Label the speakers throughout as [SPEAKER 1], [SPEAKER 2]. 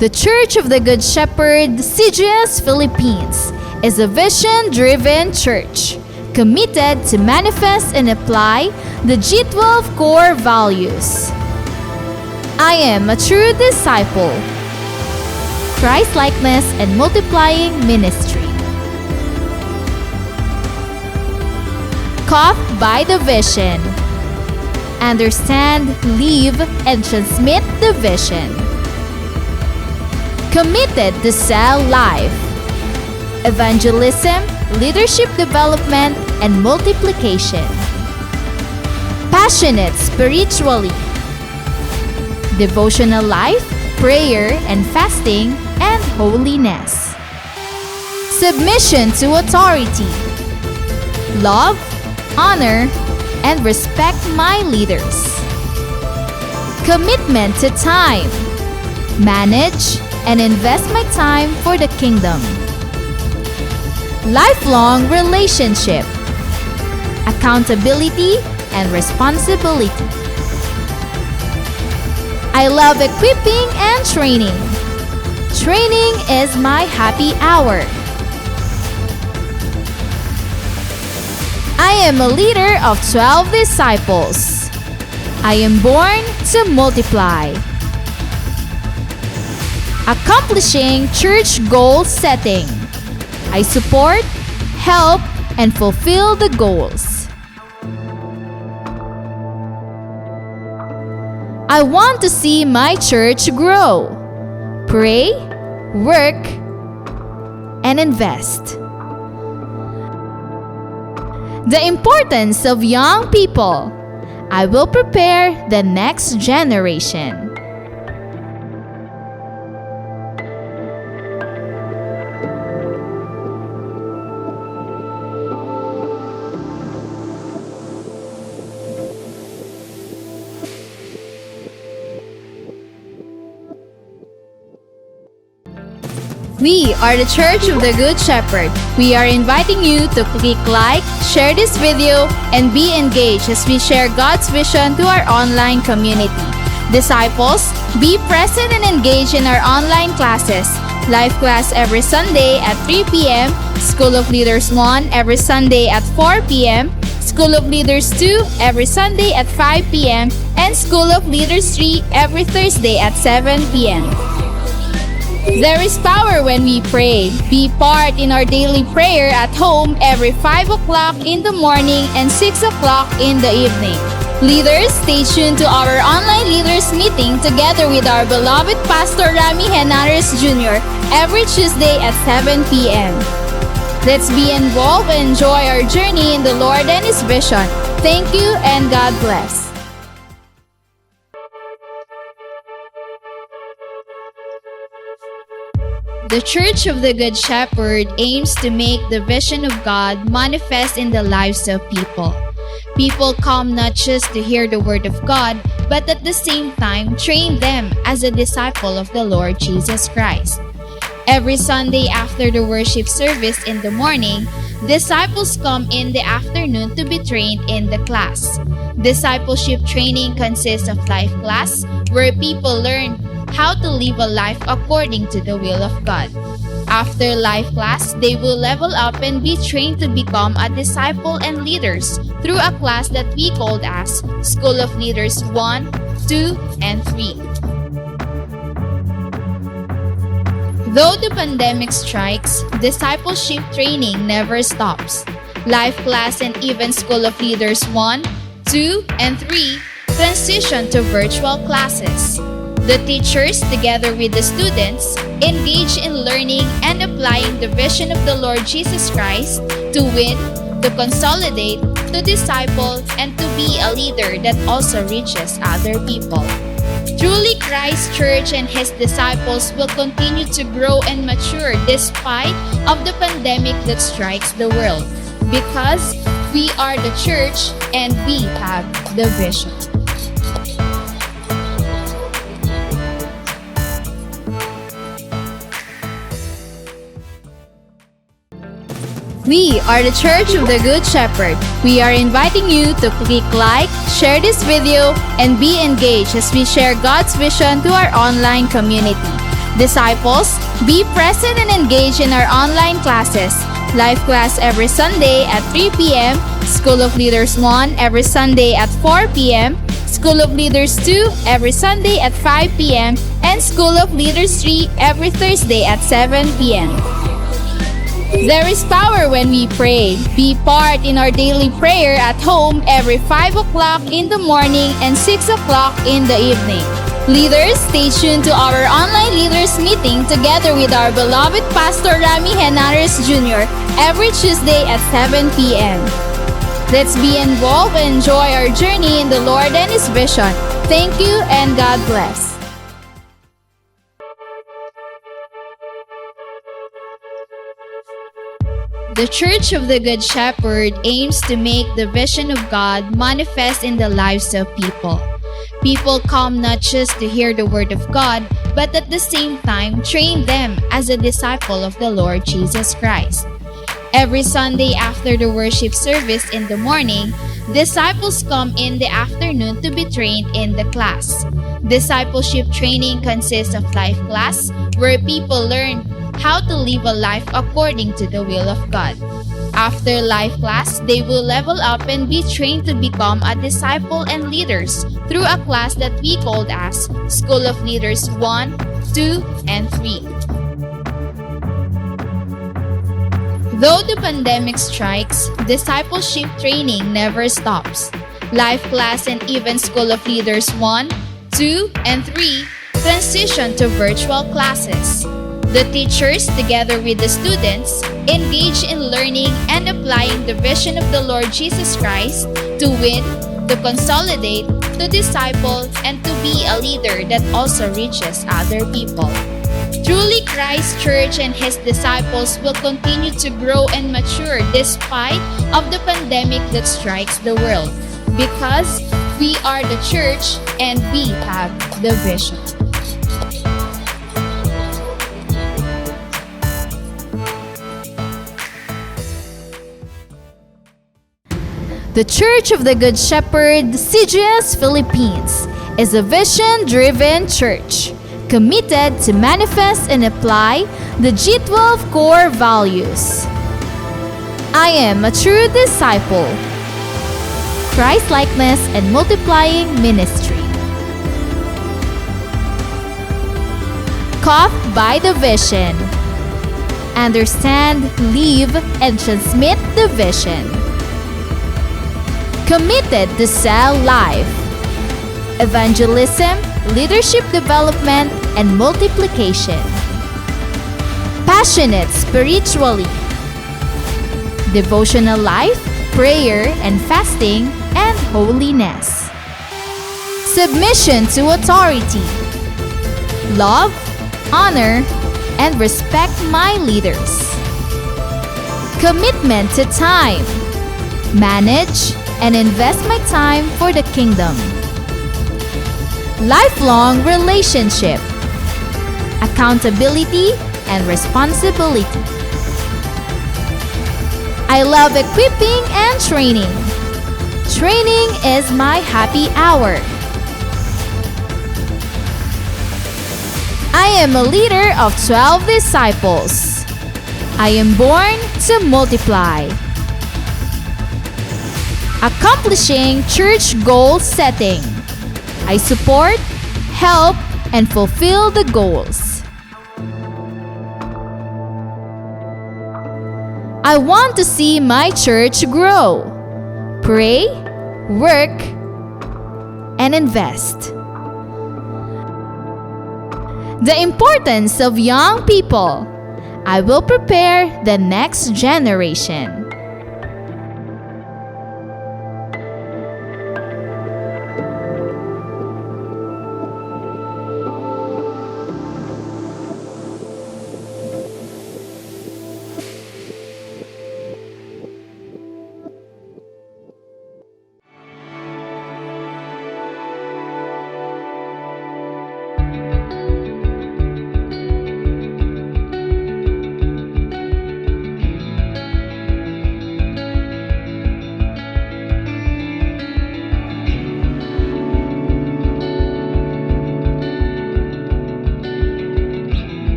[SPEAKER 1] The Church of the Good Shepherd, CGS Philippines, is a vision-driven church committed to manifest and apply the G12 core values. I am a true disciple. Christ-likeness and multiplying ministry. Caught by the vision. Understand, live, and transmit the vision. Committed to sell life. Evangelism, leadership development, and multiplication. Passionate spiritually. Devotional life, prayer and fasting, and holiness. Submission to authority. Love, honor, and respect my leaders. Commitment to time. Manage and invest my time for the kingdom. Lifelong relationship. Accountability and responsibility. I love equipping and training. Training is my happy hour. I am a leader of 12 disciples. I am born to multiply. Accomplishing church goal setting. I support, help, and fulfill the goals. I want to see my church grow. Pray, work, and invest. The importance of young people. I will prepare the next generation. We are the Church of the Good Shepherd. We are inviting you to click like, share this video, and be engaged as we share God's vision to our online community. Disciples, be present and engage in our online classes. Live class every Sunday at 3 p.m., School of Leaders 1 every Sunday at 4 p.m., School of Leaders 2 every Sunday at 5 p.m., and School of Leaders 3 every Thursday at 7 p.m. There is power when we pray. Be part in our daily prayer at home every 5 o'clock in the morning and 6 o'clock in the evening. Leaders, stay tuned to our online leaders meeting together with our beloved Pastor Rami Henares Jr. every Tuesday at 7 p.m. Let's be involved and enjoy our journey in the Lord and His vision. Thank you and God bless. The Church of the Good Shepherd aims to make the vision of God manifest in the lives of people. People come not just to hear the Word of God, but at the same time train them as a disciple of the Lord Jesus Christ. Every Sunday after the worship service in the morning, disciples come in the afternoon to be trained in the class. Discipleship training consists of life class, where people learn how to live a life according to the will of God. After life class, they will level up and be trained to become a disciple and leaders through a class that we called as School of Leaders 1, 2, and 3. Though the pandemic strikes, discipleship training never stops. Life class and even School of Leaders 1, 2, and 3 transition to virtual classes. The teachers, together with the students, engage in learning and applying the vision of the Lord Jesus Christ to win, to consolidate, to disciple, and to be a leader that also reaches other people. Truly, Christ Church and His disciples will continue to grow and mature despite of the pandemic that strikes the world, because we are the church and we have the vision. We are the Church of the Good Shepherd. We are inviting you to click like, share this video, and be engaged as we share God's vision to our online community. Disciples, be present and engage in our online classes. Life class every Sunday at 3 p.m., School of Leaders 1 every Sunday at 4 p.m., School of Leaders 2 every Sunday at 5 p.m., and School of Leaders 3 every Thursday at 7 p.m. There is power when we pray. Be part in our daily prayer at home every 5 o'clock in the morning and 6 o'clock in the evening. Leaders, stay tuned to our online leaders meeting together with our beloved Pastor Rami Henares Jr. every Tuesday at 7 p.m. Let's be involved and enjoy our journey in the Lord and His vision. Thank you and God bless. The Church of the Good Shepherd aims to make the vision of God manifest in the lives of people. People come not just to hear the Word of God, but at the same time train them as a disciple of the Lord Jesus Christ. Every Sunday after the worship service in the morning, disciples come in the afternoon to be trained in the class. Discipleship training consists of life class, where people learn how to live a life according to the will of God. After life class, they will level up and be trained to become a disciple and leaders through a class that we called as School of Leaders 1, 2, and 3. Though the pandemic strikes, discipleship training never stops. Life class and even School of Leaders 1, 2, and 3 transition to virtual classes. The teachers, together with the students, engage in learning and applying the vision of the Lord Jesus Christ to win, to consolidate, to disciple, and to be a leader that also reaches other people. Truly, Christ Church and His disciples will continue to grow and mature despite of the pandemic that strikes the world, because we are the church and we have the vision. The Church of the Good Shepherd, CGS Philippines, is a vision-driven church committed to manifest and apply the G12 core values. I am a true disciple, Christ-likeness and multiplying ministry. Caught by the vision. Understand, live, and transmit the vision. Committed to sell life, evangelism, leadership development, and multiplication. Passionate spiritually, devotional life, prayer and fasting, and holiness. Submission to authority, love, honor, and respect my leaders. Commitment to time, manage, and invest my time for the kingdom. Lifelong relationship, accountability, and responsibility. I love equipping and training. Training is my happy hour. I am a leader of 12 disciples. I am born to multiply. Accomplishing church goal setting. I support, help, and fulfill the goals. I want to see my church grow. Pray, work, and invest. The importance of young people. I will prepare the next generation.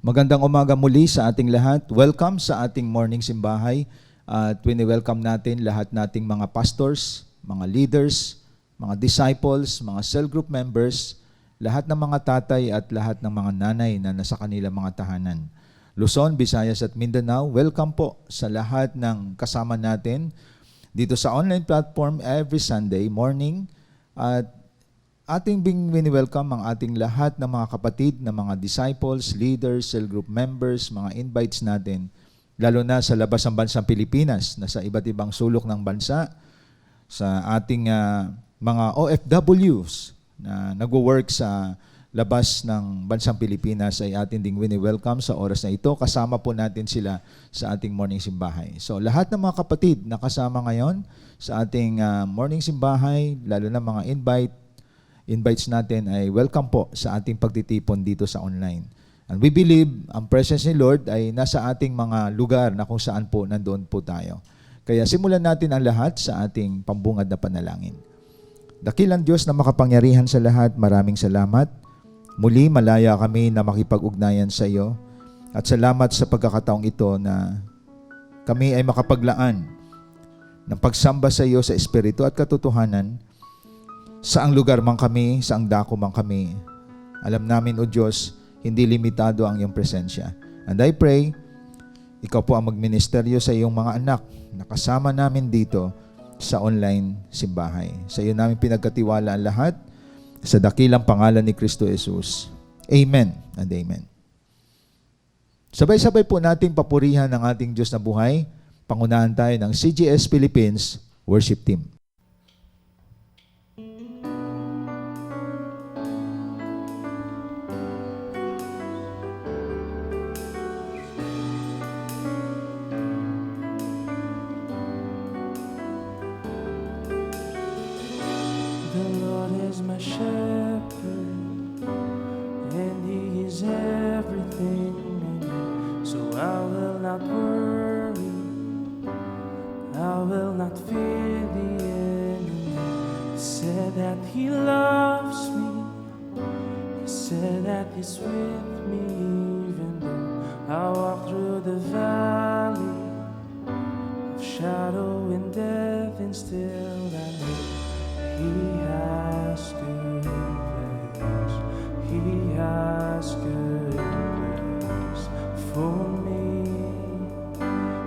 [SPEAKER 2] Magandang umaga muli sa ating lahat. Welcome sa ating morning simbahay. At wini-welcome natin lahat nating mga pastors, mga leaders, mga disciples, mga cell group members, lahat ng mga tatay at lahat ng mga nanay na nasa kanilang mga tahanan. Luzon, Visayas at Mindanao, welcome po sa lahat ng kasama natin dito sa online platform every Sunday morning. At ating wini-welcome ang ating lahat ng mga kapatid na mga disciples, leaders, cell group members, mga invites natin, lalo na sa labas ng bansang Pilipinas, na sa iba't ibang sulok ng bansa, sa ating mga OFWs na nagwo-work sa labas ng bansang Pilipinas ay ating ding wini-welcome sa oras na ito. Kasama po natin sila sa ating morning simbahay. So lahat ng mga kapatid na kasama ngayon sa ating morning simbahay, lalo na mga invites natin ay welcome po sa ating pagtitipon dito sa online. And we believe ang presence ni Lord ay nasa ating mga lugar na kung saan po nandoon po tayo. Kaya simulan natin ang lahat sa ating pambungad na panalangin. Dakilang Diyos na makapangyarihan sa lahat, maraming salamat. Muli malaya kami na makipag-ugnayan sa iyo. At salamat sa pagkakataong ito na kami ay makapaglaan ng pagsamba sa iyo sa Espiritu at katotohanan. Saang lugar man kami, saang dako man kami, alam namin, O Diyos, hindi limitado ang iyong presensya. And I pray, ikaw po ang magministeryo sa iyong mga anak na kasama namin dito sa online simbahay. Sa iyo namin pinagkatiwala ang lahat sa dakilang pangalan ni Kristo Jesus. Amen and amen. Sabay-sabay po nating papurihan ng ating Diyos na buhay. Pangunahan tayo ng CGS Philippines Worship Team.
[SPEAKER 3] My shepherd, and he is everything in me. So I will not worry, I will not fear the enemy. He said that he loves me, he said that he's with me, even though I walk through the valley of shadow and death, and still I know he has goodness, he has goodness for me.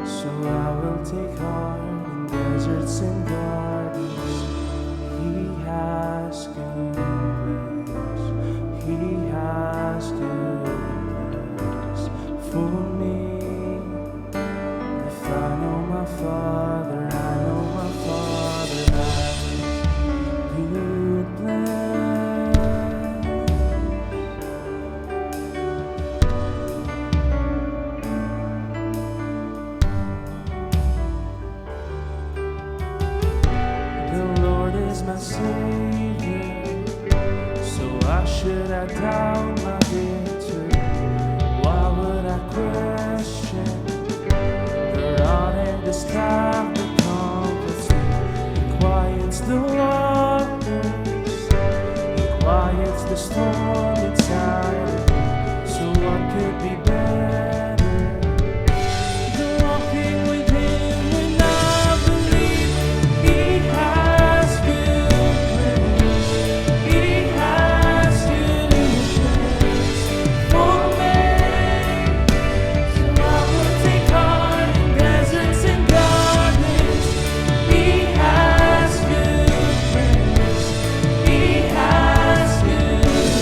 [SPEAKER 3] So I will take heart in deserts and gardens. He has goodness, he has goodness for me. If I know my Father, I know my Father has good plan. The Lord is my Savior, so why should I doubt my victory? Why would I question the rod and the staff that comforts me? It quiets the waters, it quiets the storm inside of me. So what could be better than walking with him when I believe he has goodness, he has goodness for me. So I will take heart in deserts and gardens. He has goodness, he has goodness.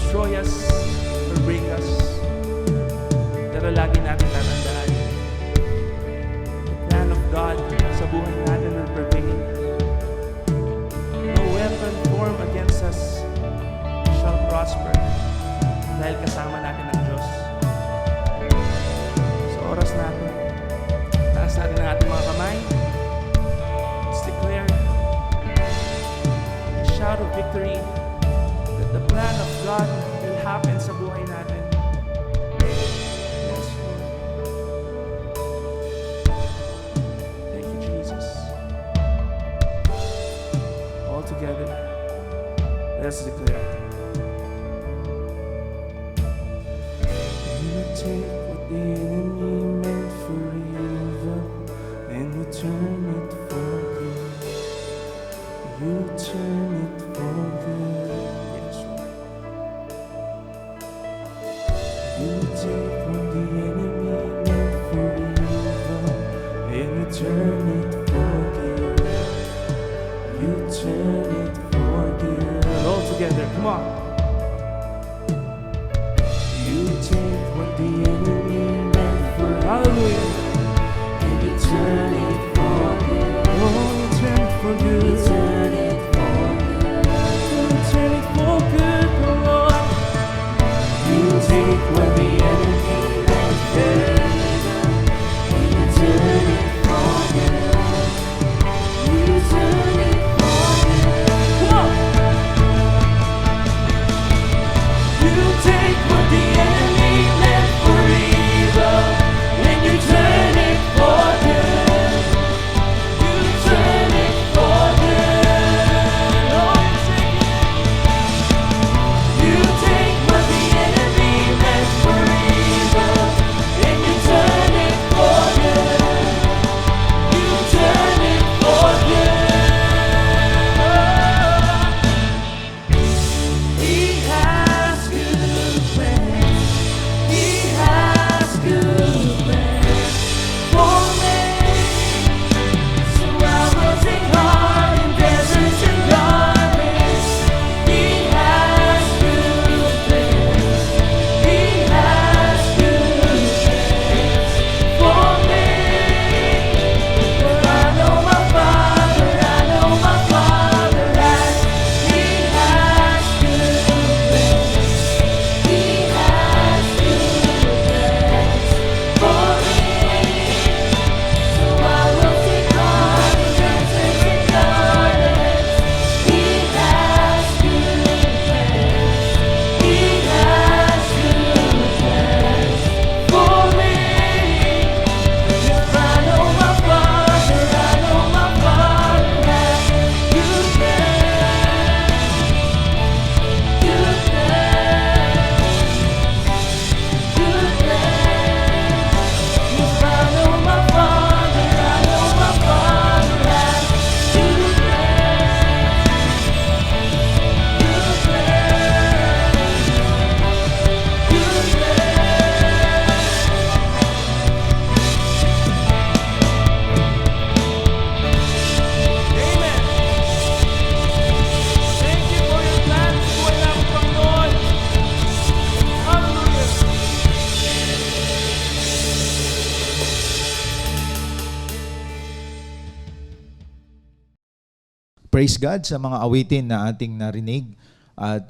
[SPEAKER 3] destroy us or break us. Pero lagi natin tatandaan, the plan of God sa buhay natin will prevail. No weapon formed against us shall prosper dahil kasama natin ang Diyos. Sa oras natin, taas natin ang ating mga kamay. Let's declare a shout of victory that the plan of God will happen sa buhay natin. Yes, Lord. Thank you, Jesus. All together, let's declare. You take what the enemy meant for evil and you turn it for good. You turn it for good. Yes, Lord. You take what the enemy meant for evil and you turn it for good. You turn it for good. All together, come on. You take what the enemy meant for hallelujah, and you turn it for good. Oh, you turn it for good. You turn it for good. You turn it for good, oh Lord. You take what the enemy meant for evil, and you turn it for good. You turn it for good. Come on. You take what the enemy meant for evil, and you turn it for good. You turn it for good. Oh, you take what the enemy meant for evil, and you turn it for good. You turn it for good. He has good plans. He has good plans for me. So I will take heart in deserts and gardens. He has good plans. He has good plans for me. For I know my Father, I know my Father has. He has good plans. He has good plans for me. So I will take heart in deserts and gardens. He has good plans. He has good plans for me. If I know my Father, I know my Father has good plans. Good plans. Good plans. If I know my Father, I know my Father has good plans. Good plans. Good plans. Amen. Thank you for your plans sa buhay namin, Panginoon. Hallelujah.
[SPEAKER 2] Praise God sa mga awitin na ating narinig at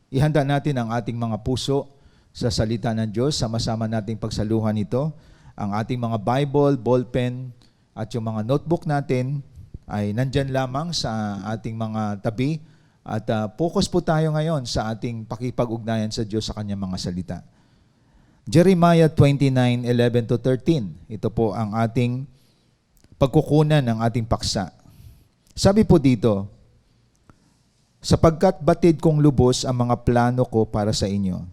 [SPEAKER 2] ihanda natin ang ating mga puso sa salita ng Diyos. Sama-sama nating pagsaluhan ito. Ang ating mga Bible, ballpen at yung mga notebook natin ay nandyan lamang sa ating mga tabi at focus po tayo ngayon sa ating pakipag-ugnayan sa Diyos sa kanyang mga salita. Jeremiah 29:11-13. Ito po ang ating pagkukunan ng ating paksa. Sabi po dito, sapagkat batid kong lubos ang mga plano ko para sa inyo,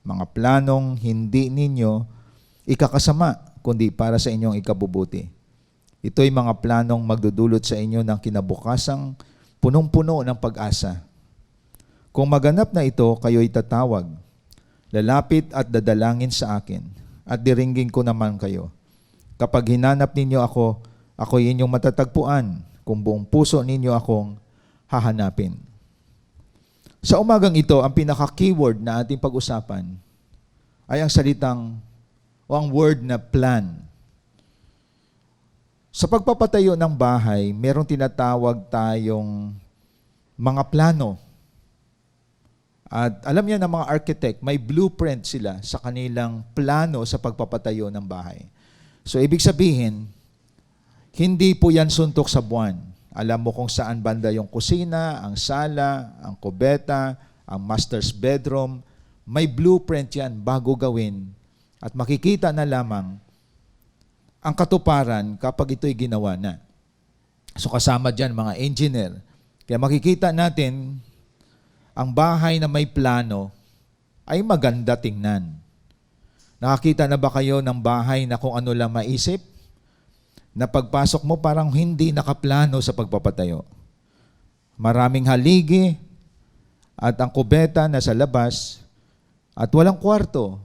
[SPEAKER 2] mga planong hindi ninyo ikakasama, kundi para sa inyong ikabubuti. Ito'y mga planong magdudulot sa inyo ng kinabukasang punong-puno ng pag-asa. Kung maganap na ito, kayo'y tatawag, lalapit at dadalangin sa akin, at diringgin ko naman kayo. Kapag hinanap ninyo ako, ako'y inyong matatagpuan, kung buong puso ninyo akong hahanapin. Sa umagang ito, ang pinaka-keyword na ating pag-usapan ay ang salitang o ang word na plan. Sa pagpapatayo ng bahay, merong tinatawag tayong mga plano. At alam niya ng mga architect, may blueprint sila sa kanilang plano sa pagpapatayo ng bahay. So, ibig sabihin, hindi po yan suntok sa buwan. Alam mo kung saan banda yung kusina, ang sala, ang kubeta, ang master's bedroom. May blueprint yan bago gawin. At makikita na lamang ang katuparan kapag ito'y ginawa na. So kasama dyan mga engineer. Kaya makikita natin, ang bahay na may plano ay maganda tingnan. Nakakita na ba kayo ng bahay na kung ano lang maisip? Na pagpasok mo parang hindi nakaplano sa pagpapatayo. Maraming haligi at ang kubeta na sa labas at walang kwarto.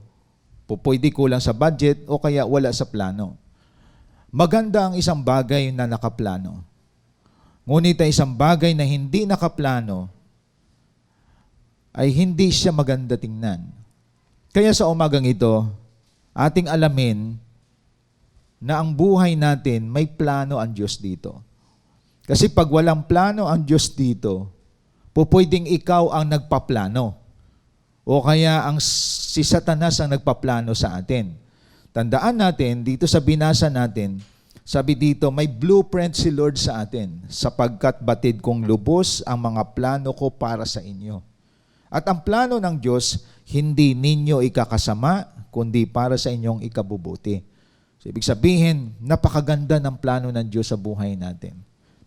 [SPEAKER 2] Pwede kulang sa budget o kaya wala sa plano. Maganda ang isang bagay na nakaplano. Ngunit ang isang bagay na hindi nakaplano ay hindi siya maganda tingnan. Kaya sa umagang ito, ating alamin na ang buhay natin may plano ang Diyos dito. Kasi pag walang plano ang Diyos dito, pwedeng ikaw ang nagpaplano. O kaya ang si Satanas ang nagpaplano sa atin. Tandaan natin, dito sa binasa natin, sabi dito, may blueprint si Lord sa atin, sapagkat batid kong lubos ang mga plano ko para sa inyo. At ang plano ng Diyos, hindi ninyo ikakasama, kundi para sa inyong ikabubuti. So, ibig sabihin, napakaganda ng plano ng Diyos sa buhay natin.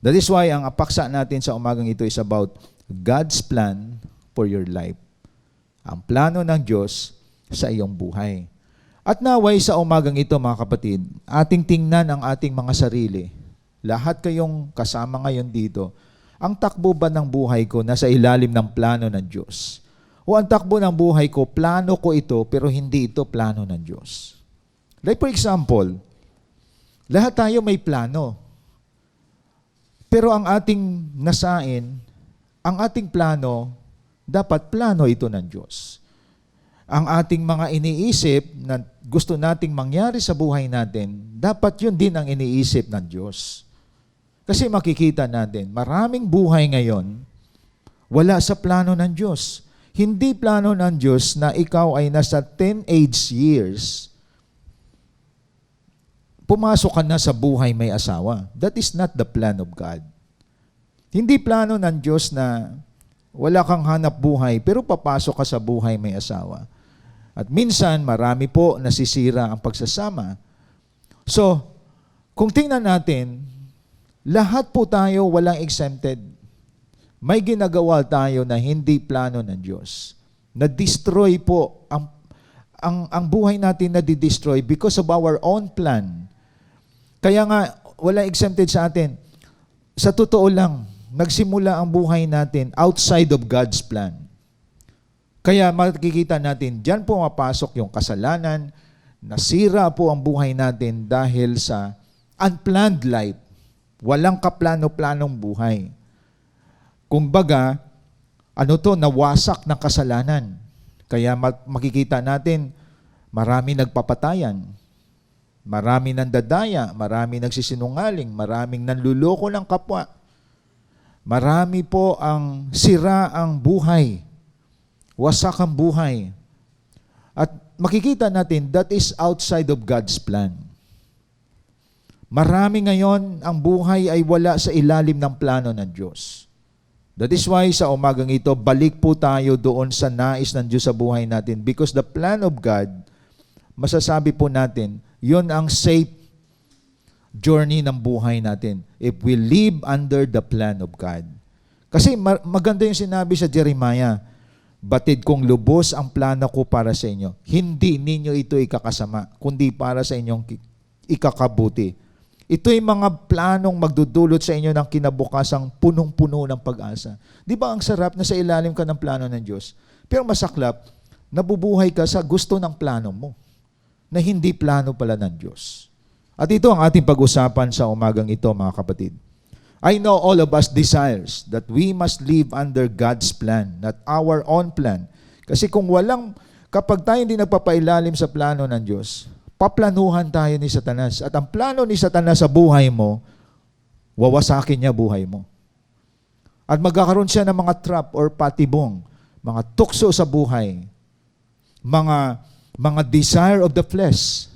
[SPEAKER 2] That is why ang paksa natin sa umagang ito is about God's plan for your life. Ang plano ng Diyos sa iyong buhay. At naway sa umagang ito, mga kapatid, ating tingnan ang ating mga sarili. Lahat kayong kasama ngayon dito, ang takbo ba ng buhay ko nasa ilalim ng plano ng Diyos? O ang takbo ng buhay ko, plano ko ito, pero hindi ito plano ng Diyos? Like for example, lahat tayo may plano. Pero ang ating nasain, ang ating plano, dapat plano ito ng Diyos. Ang ating mga iniisip na gusto nating mangyari sa buhay natin, dapat yun din ang iniisip ng Diyos. Kasi makikita natin, maraming buhay ngayon, wala sa plano ng Diyos. Hindi plano ng Diyos na ikaw ay nasa teenage years, pumasok ka na sa buhay may asawa. That is not the plan of God. Hindi plano ng Diyos na wala kang hanap buhay, pero papasok ka sa buhay may asawa. At minsan, marami po nasisira ang pagsasama. So, kung tingnan natin, lahat po tayo walang exempted. May ginagawa tayo na hindi plano ng Diyos. Na-destroy po ang buhay natin na di-destroy because of our own plan. Kaya nga, wala exempted sa atin. Sa totoo lang, nagsimula ang buhay natin outside of God's plan. Kaya makikita natin, diyan po mapasok yung kasalanan, nasira po ang buhay natin dahil sa unplanned life. Walang kaplano-planong buhay. Kung baga, nawasak ng kasalanan. Kaya makikita natin, marami nagpapatayan. Marami nandadaya, marami nagsisinungaling, maraming nanluloko ng kapwa. Marami po ang sira ang buhay. Wasak ang buhay. At makikita natin, that is outside of God's plan. Marami ngayon, ang buhay ay wala sa ilalim ng plano ng Diyos. That is why sa umagang ito, balik po tayo doon sa nais ng Diyos sa buhay natin. Because the plan of God, masasabi po natin, yun ang safe journey ng buhay natin. If we live under the plan of God. Kasi maganda yung sinabi sa Jeremiah, batid kong lubos ang plano ko para sa inyo. Hindi ninyo ito ikakasama, kundi para sa inyong ikakabuti. Ito'y mga planong magdudulot sa inyo ng kinabukasang punong-puno ng pag-asa. Di ba ang sarap na sa ilalim ka ng plano ng Diyos? Pero masaklap, nabubuhay ka sa gusto ng plano mo, na hindi plano pala ng Diyos. At ito ang ating pag-usapan sa umagang ito, mga kapatid. I know all of us desires that we must live under God's plan, not our own plan. Kasi kapag tayo hindi nagpapailalim sa plano ng Diyos, paplanuhan tayo ni Satanas. At ang plano ni Satanas sa buhay mo, wawasakin niya buhay mo. At magkakaroon siya ng mga trap or patibong, mga tukso sa buhay, mga desire of the flesh,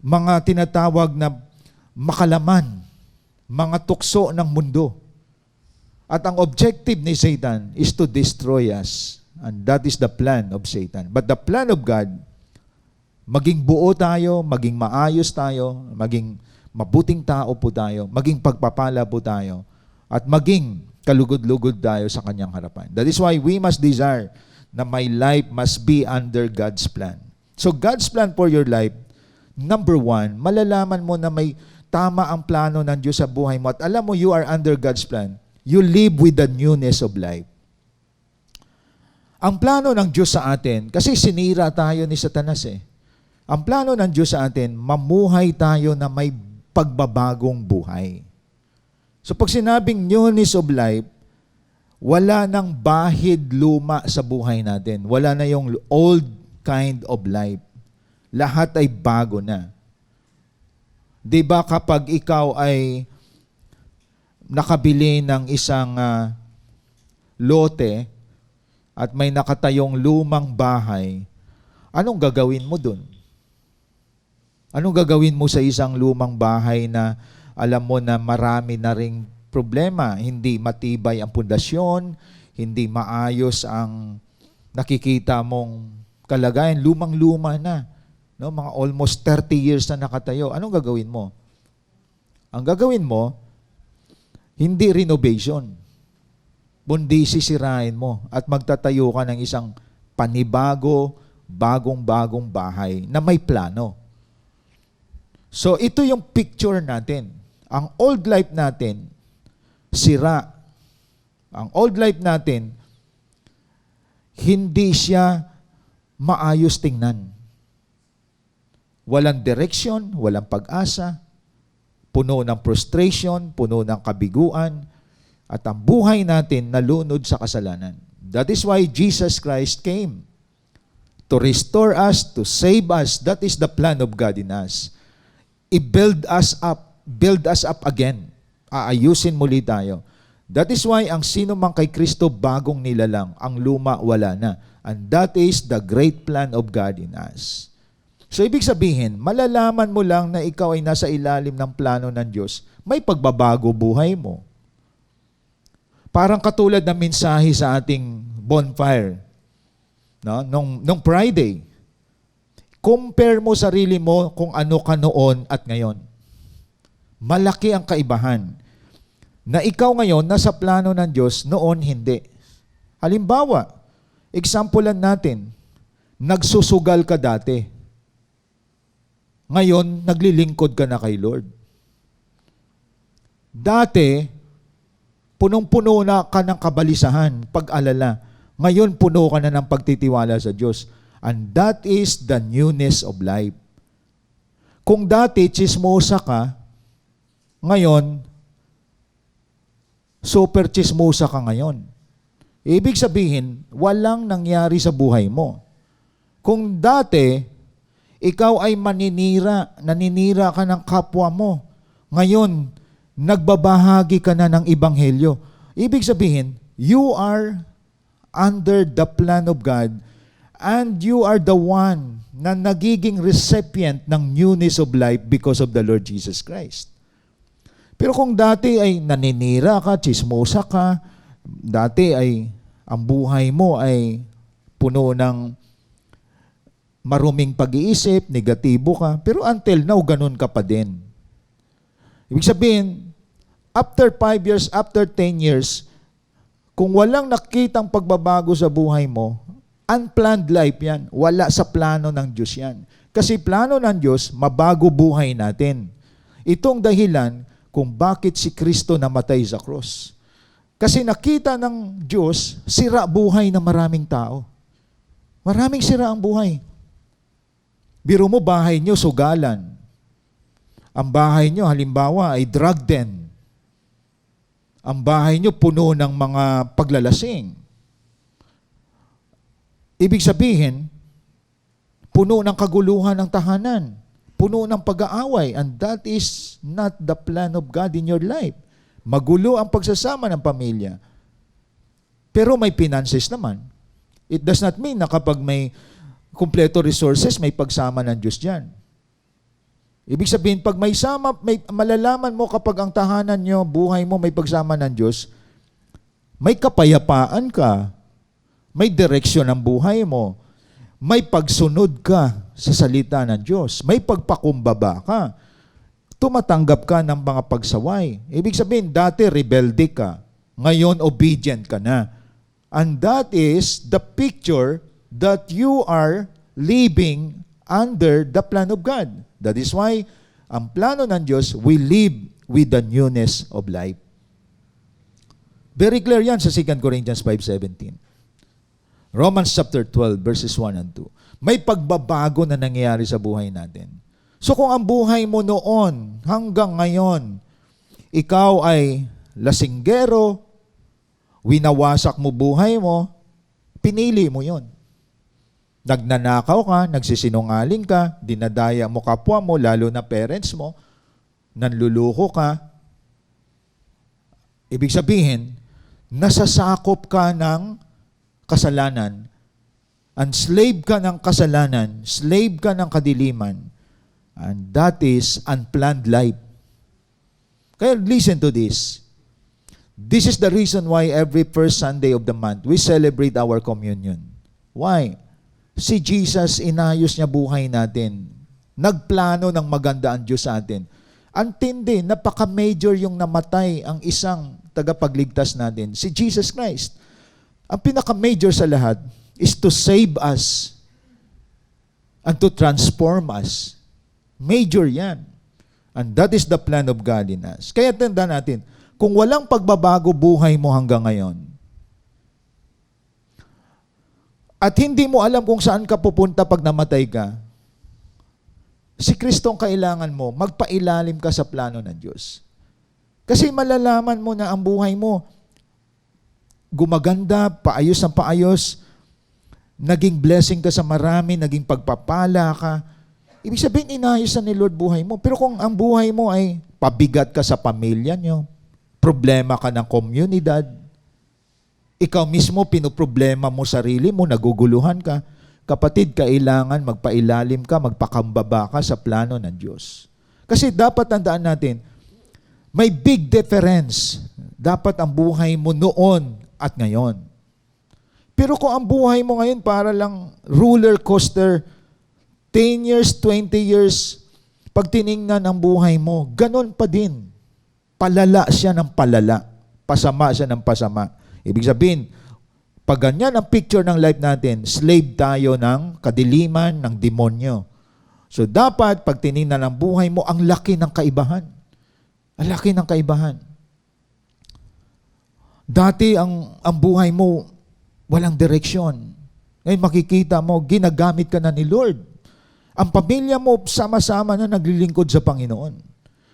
[SPEAKER 2] mga tinatawag na makalaman, mga tukso ng mundo. At ang objective ni Satan is to destroy us. And that is the plan of Satan. But the plan of God, maging buo tayo, maging maayos tayo, maging mabuting tao po tayo, maging pagpapala po tayo, at maging kalugod-lugod tayo sa kanyang harapan. That is why we must desire na my life must be under God's plan. So God's plan for your life, number one, malalaman mo na may tama ang plano ng Diyos sa buhay mo at alam mo you are under God's plan. You live with the newness of life. Ang plano ng Diyos sa atin, kasi sinira tayo ni Satanas eh. Ang plano ng Diyos sa atin, mamuhay tayo na may pagbabagong buhay. So pag sinabing newness of life, wala nang bahid luma sa buhay natin. Wala na yung old kind of life. Lahat ay bago na. Di ba kapag ikaw ay nakabili ng isang lote at may nakatayong lumang bahay, anong gagawin mo dun? Anong gagawin mo sa isang lumang bahay na alam mo na marami na ring problema? Hindi matibay ang pundasyon, hindi maayos ang nakikita mong kalagayan, lumang-luma na. No, mga almost 30 years na nakatayo. Anong gagawin mo? Ang gagawin mo, hindi renovation. Kundi sisirain mo at magtatayo ka ng isang panibago, bagong-bagong bahay na may plano. So ito yung picture natin. Ang old life natin, sira. Ang old life natin, hindi siya maayos tingnan. Walang direction, walang pag-asa, puno ng frustration, puno ng kabiguan, at ang buhay natin nalunod sa kasalanan. That is why Jesus Christ came to restore us, to save us. That is the plan of God in us. I-build us up again. Aayusin muli tayo. That is why ang sino man kay Kristo bagong nilalang, ang luma wala na. And that is the great plan of God in us. So ibig sabihin, malalaman mo lang na ikaw ay nasa ilalim ng plano ng Diyos, may pagbabago buhay mo. Parang katulad ng mensahe sa ating bonfire, no? Nung Friday. Compare mo sarili mo kung ano ka noon at ngayon. Malaki ang kaibahan. Na ikaw ngayon nasa plano ng Diyos, noon hindi. Halimbawa, examplean natin, nagsusugal ka dati. Ngayon, naglilingkod ka na kay Lord. Dati, punong-puno na ka ng kabalisahan, pag-alala. Ngayon, puno ka na ng pagtitiwala sa Diyos. And that is the newness of life. Kung dati, chismosa ka, ngayon, super chismosa ka ngayon. Ibig sabihin, walang nangyari sa buhay mo. Kung dati, ikaw ay naninira ka ng kapwa mo. Ngayon, nagbabahagi ka na ng ebanghelyo. Ibig sabihin, you are under the plan of God and you are the one na nagiging recipient ng newness of life because of the Lord Jesus Christ. Pero kung dati ay naninira ka, chismosa ka, dati ay ang buhay mo ay puno ng maruming pag-iisip, negatibo ka, pero until now, ganun ka pa din. Ibig sabihin, after 5 years, after 10 years, kung walang nakitang pagbabago sa buhay mo, unplanned life yan. Wala sa plano ng Diyos yan. Kasi plano ng Diyos, mabago buhay natin. Itong dahilan kung bakit si Kristo namatay sa cross. Kasi nakita ng Diyos, sira buhay ng maraming tao. Maraming sira ang buhay. Biro mo, bahay nyo, sugalan. Ang bahay nyo, halimbawa, ay drug den. Ang bahay nyo puno ng mga paglalasing. Ibig sabihin, puno ng kaguluhan ng tahanan, puno ng pag-aaway, and that is not the plan of God in your life. Magulo ang pagsasama ng pamilya. Pero may finances naman. It does not mean na kapag may kumpleto resources, may pagsama ng Diyos dyan. Ibig sabihin, pag may sama, malalaman mo kapag ang tahanan nyo, buhay mo, may pagsama ng Diyos, may kapayapaan ka, may direksyon ang buhay mo, may pagsunod ka sa salita ng Diyos, may pagpakumbaba ka, tumatanggap ka ng mga pagsaway. Ibig sabihin, dati rebelde ka, ngayon obedient ka na. And that is the picture that you are living under the plan of God. That is why, ang plano ng Diyos, we live with the newness of life. Very clear yan sa 2 Corinthians 5:17. Romans chapter 12, verses 1 and 2. May pagbabago na nangyayari sa buhay natin. So kung ang buhay mo noon hanggang ngayon, ikaw ay lasinggero, winawasak mo buhay mo, pinili mo yon. Nagnanakaw ka, nagsisinungaling ka, dinadaya mo kapwa mo, lalo na parents mo, nanluluko ka. Ibig sabihin, nasasakop ka ng kasalanan, slave ka ng kasalanan, slave ka ng kadiliman, and that is unplanned life. Kaya listen to this. This is the reason why every first Sunday of the month, we celebrate our communion. Why? Si Jesus, inayos niya buhay natin. Nagplano ng maganda ang Diyos sa atin. Antindi, napaka-major yung namatay ang isang tagapagligtas natin, si Jesus Christ. Ang pinaka-major sa lahat is to save us and to transform us. Major yan. And that is the plan of God in us. Kaya tandaan natin, kung walang pagbabago buhay mo hanggang ngayon, at hindi mo alam kung saan ka pupunta pag namatay ka, si Kristo ang kailangan mo, magpailalim ka sa plano ng Diyos. Kasi malalaman mo na ang buhay mo, gumaganda, paayos ng paayos, naging blessing ka sa marami, naging pagpapala ka. Ibig sabihin, inayos na ni Lord buhay mo. Pero kung ang buhay mo ay pabigat ka sa pamilya nyo, problema ka ng komunidad, ikaw mismo pinoproblema mo sarili mo, naguguluhan ka, kapatid, kailangan magpailalim ka, magpakambaba ka sa plano ng Diyos. Kasi dapat tandaan natin, may big difference. Dapat ang buhay mo noon at ngayon. Pero kung ang buhay mo ngayon para lang roller coaster, 10 years, 20 years, pag tiningnan ang buhay mo, ganon pa din. Palala siya ng palala. Pasama siya ng pasama. Ibig sabihin, pag ganyan ang picture ng life natin, slave tayo ng kadiliman, ng demonyo. So dapat, pag tiningnan ang buhay mo, ang laki ng kaibahan. Ang laki ng kaibahan. Dati, ang buhay mo, walang direksyon. Ngayon makikita mo, ginagamit ka na ni Lord. Ang pamilya mo, sama-sama na naglilingkod sa Panginoon.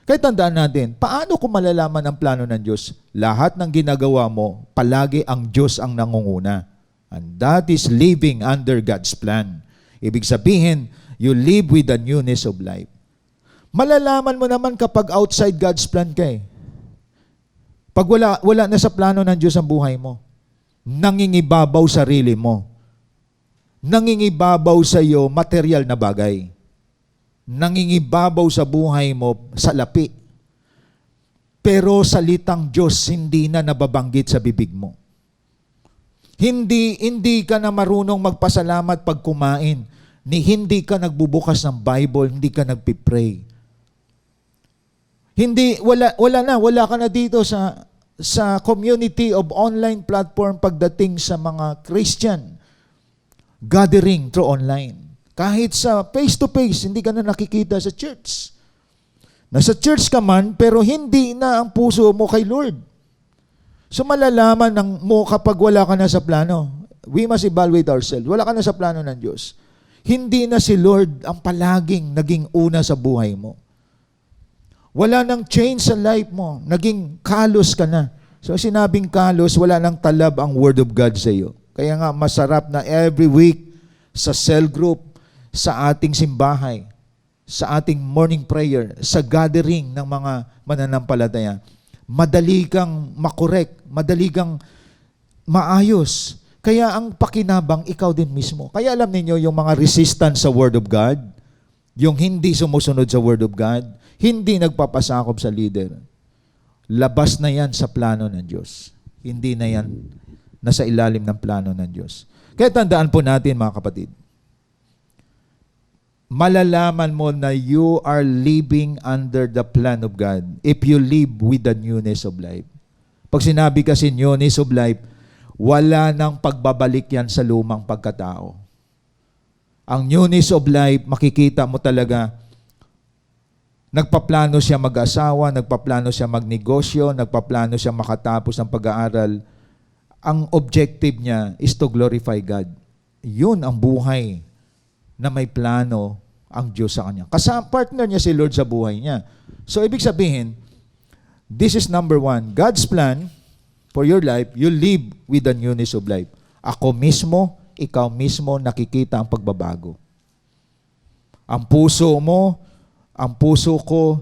[SPEAKER 2] Kaya tandaan natin, paano kung malalaman ang plano ng Diyos? Lahat ng ginagawa mo, palagi ang Diyos ang nangunguna. And that is living under God's plan. Ibig sabihin, you live with the newness of life. Malalaman mo naman kapag outside God's plan ka eh. Pag wala na sa plano ng Diyos ang buhay mo, nangingibabaw sarili mo. Nangingibabaw sa iyo material na bagay. Nangingibabaw sa buhay mo sa lapi. Pero salitang Diyos hindi na nababanggit sa bibig mo. Hindi ka na marunong magpasalamat pag kumain. Hindi ka nagbubukas ng Bible, hindi ka nagpipray. Wala ka na dito sa community of online platform pagdating sa mga Christian gathering through online. Kahit sa face-to-face, hindi ka na nakikita sa church. Nasa church ka man, pero hindi na ang puso mo kay Lord. So malalaman mo kapag wala ka na sa plano. We must evaluate ourselves. Wala ka na sa plano ng Diyos. Hindi na si Lord ang palaging naging una sa buhay mo. Wala nang change sa life mo. Naging kalos ka na So sinabing kalos, wala nang talab ang Word of God sa iyo. Kaya nga masarap na every week sa cell group, sa ating simbahay, sa ating morning prayer, sa gathering ng mga mananampalataya, madali kang makorek, madali kang maayos. Kaya ang pakinabang, ikaw din mismo. Kaya alam ninyo, yung mga resistant sa Word of God, yung hindi sumusunod sa Word of God, hindi nagpapasakop sa leader, labas na yan sa plano ng Diyos. Hindi na yan nasa ilalim ng plano ng Diyos. Kaya tandaan po natin, mga kapatid, malalaman mo na you are living under the plan of God if you live with the newness of life. Pag sinabi kasi newness of life, wala nang pagbabalik yan sa lumang pagkatao. Ang newness of life, makikita mo talaga, nagpaplano siya mag-asawa, nagpaplano siya magnegosyo, nagpaplano siya makatapos ng pag-aaral. Ang objective niya is to glorify God. Yun ang buhay na may plano ang Diyos sa kanya. Partner niya si Lord sa buhay niya. So, ibig sabihin, this is number one. God's plan for your life, you live with the newness of life. Ako mismo, ikaw mismo, nakikita ang pagbabago. Ang puso mo, ang puso ko,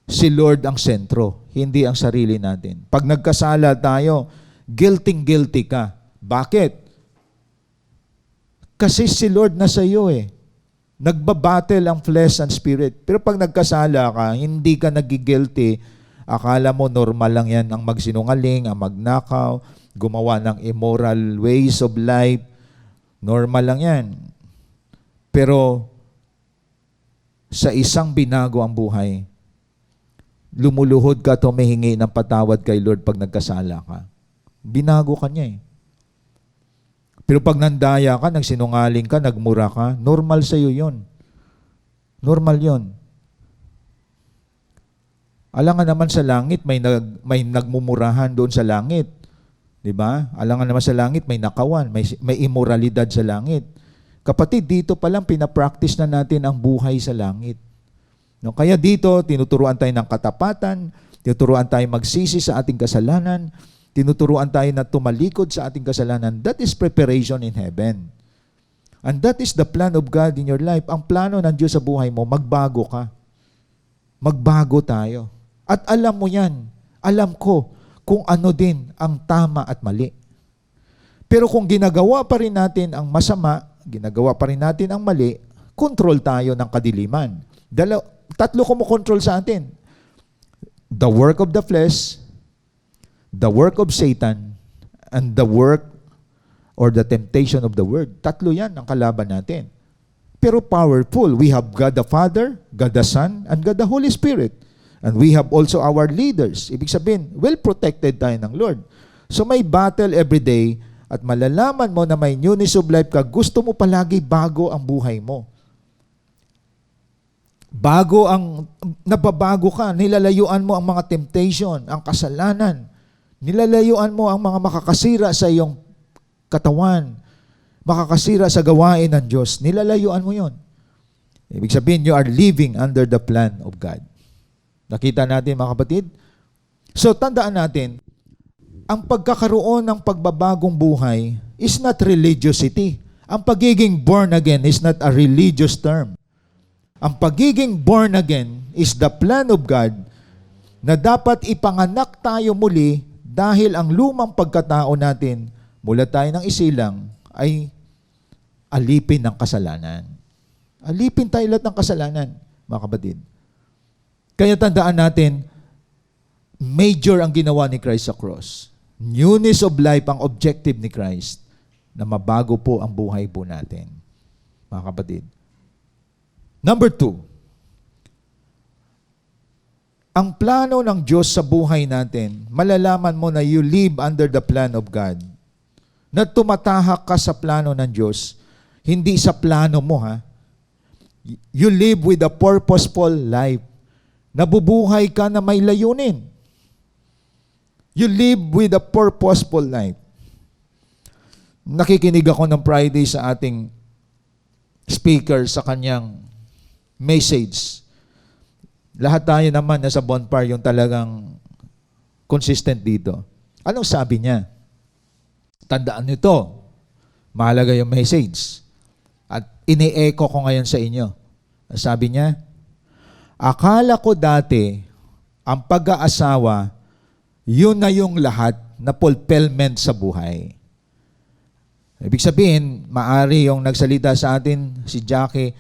[SPEAKER 2] si Lord ang sentro, hindi ang sarili natin. Pag nagkasala tayo, guilty ka. Bakit? Kasi si Lord na sa iyo eh. Nagbabattle ang flesh and spirit. Pero pag nagkasala ka, hindi ka nagigilty, akala mo normal lang yan ang magsinungaling, ang magnakaw, gumawa ng immoral ways of life. Normal lang yan. Pero sa isang binago ang buhay, lumuluhod ka at humihingi ng patawad kay Lord pag nagkasala ka. Binago ka niya eh. Pero pag nandaya ka, nagsinungaling ka, nagmura ka, normal sa iyo yun. Normal yun. Alangan naman sa langit, may nagmumurahan doon sa langit. Diba? Alangan naman sa langit, may nakawan, may immoralidad sa langit. Kapatid, dito pa lang pinapractice na natin ang buhay sa langit. No? Kaya dito, tinuturuan tayo ng katapatan, tinuturuan tayo magsisi sa ating kasalanan, tinuturuan tayo na tumalikod sa ating kasalanan. That is preparation in heaven. And that is the plan of God in your life. Ang plano ng Diyos sa buhay mo, magbago ka. Magbago tayo. At alam mo yan, alam ko kung ano din ang tama at mali. Pero kung ginagawa pa rin natin ang masama, ginagawa pa rin natin ang mali, control tayo ng kadiliman. Tatlo kumukontrol sa atin. The work of the flesh, the work of Satan, and the work or the temptation of the world. Tatlo yan ang kalaban natin. Pero powerful. We have God the Father, God the Son, and God the Holy Spirit. And we have also our leaders. Ibig sabihin, well protected tayo ng Lord. So may battle every day at malalaman mo na may newness of life ka, gusto mo palagi bago ang buhay mo. Nababago ka, nilalayuan mo ang mga temptation, ang kasalanan. Nilalayuan mo ang mga makakasira sa iyong katawan, makakasira sa gawain ng Diyos. Nilalayuan mo yon. Ibig sabihin, you are living under the plan of God. Nakita natin, mga kapatid? So, tandaan natin, ang pagkakaroon ng pagbabagong buhay is not religiosity. Ang pagiging born again is not a religious term. Ang pagiging born again is the plan of God na dapat ipanganak tayo muli dahil ang lumang pagkatao natin mula tayo ng isilang ay alipin ng kasalanan. Alipin tayo lahat ng kasalanan, mga kapatid. Kaya tandaan natin, major ang ginawa ni Christ sa cross. Newness of life ang objective ni Christ na mabago po ang buhay po natin, mga kapatid. Number 2, ang plano ng Diyos sa buhay natin, malalaman mo na you live under the plan of God. Na tumatahak ka sa plano ng Diyos, hindi sa plano mo ha. You live with a purposeful life. Nabubuhay ka na may layunin. You live with a purposeful life. Nakikinig ako ng Friday sa ating speaker sa kanyang message. Lahat tayo naman nasa bonfire yung talagang consistent dito. Anong sabi niya? Tandaan niyo to. Mahalaga yung message. At ini-echo ko ngayon sa inyo. Sabi niya, akala ko dati, ang pag-aasawa, yun na yung lahat na fulfillment sa buhay. Ibig sabihin, maari yung nagsalita sa atin, si Jackie,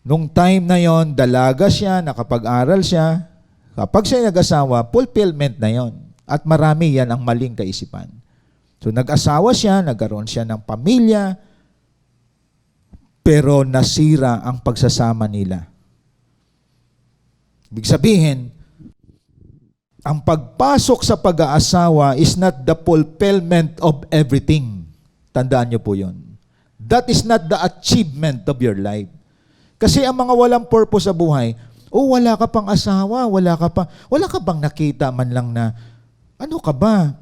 [SPEAKER 2] nung time na yon, dalaga siya, nakapag-aral siya, kapag siya nag-asawa, fulfillment na yon. At marami yan ang maling kaisipan. So nag-asawa siya, nagkaroon siya ng pamilya, pero nasira ang pagsasama nila. Ibig sabihin, ang pagpasok sa pag-aasawa is not the fulfillment of everything. Tandaan niyo po yun. That is not the achievement of your life. Kasi ang mga walang purpose sa buhay, wala ka pang asawa, wala ka bang nakita man lang na, ano ka ba?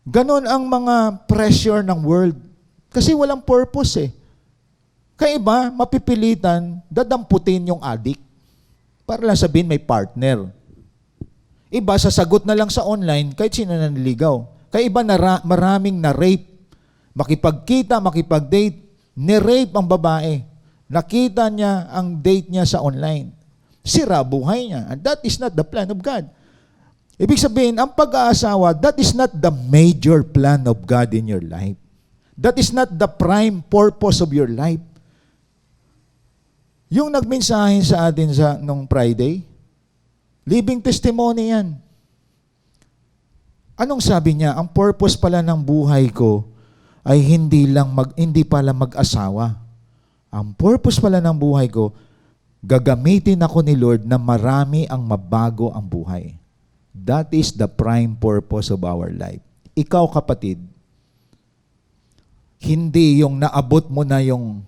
[SPEAKER 2] Ganon ang mga pressure ng world. Kasi walang purpose eh. Kaya iba, mapipilitan, dadamputin yung adik. Para lang sabihin may partner. Iba, sasagot na lang sa online kahit sino naniligaw. Kaya iba, maraming na-rape. Makipagkita, makipag-date, ni-rape ang babae. Nakita niya ang date niya sa online. Sira buhay niya. And that is not the plan of God. Ibig sabihin, ang pag-aasawa, that is not the major plan of God in your life. That is not the prime purpose of your life. Yung nagmensahe sa atin nung Friday, living testimony yan. Anong sabi niya? Ang purpose pala ng buhay ko ay hindi pala mag-asawa. Ang purpose pala ng buhay ko, gagamitin ako ni Lord na marami ang mabago ang buhay. That is the prime purpose of our life. Ikaw, kapatid, hindi yung naabot mo na yung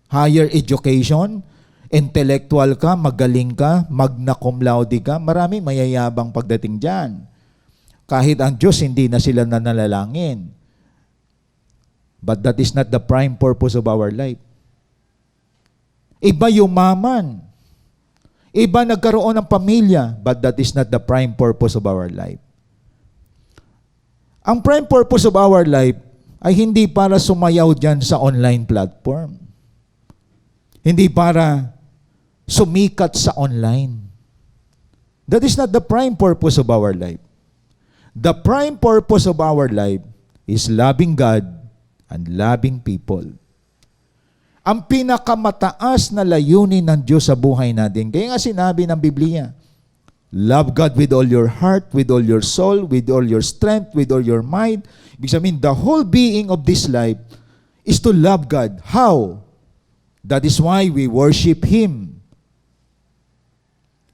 [SPEAKER 2] higher education, intellectual ka, magaling ka, magna cum laude ka, marami mayayabang pagdating dyan. Kahit ang Diyos, hindi na sila nanalangin. But that is not the prime purpose of our life. Iba yumaman. Iba nagkaroon ng pamilya, but that is not the prime purpose of our life. Ang prime purpose of our life ay hindi para sumayaw dyan sa online platform. Hindi para sumikat sa online. That is not the prime purpose of our life. The prime purpose of our life is loving God and loving people. Ang pinakamataas na layunin ng Diyos sa buhay natin. Kaya nga sinabi ng Biblia, love God with all your heart, with all your soul, with all your strength, with all your mind. Ibig sabihin, the whole being of this life is to love God. How? That is why we worship Him.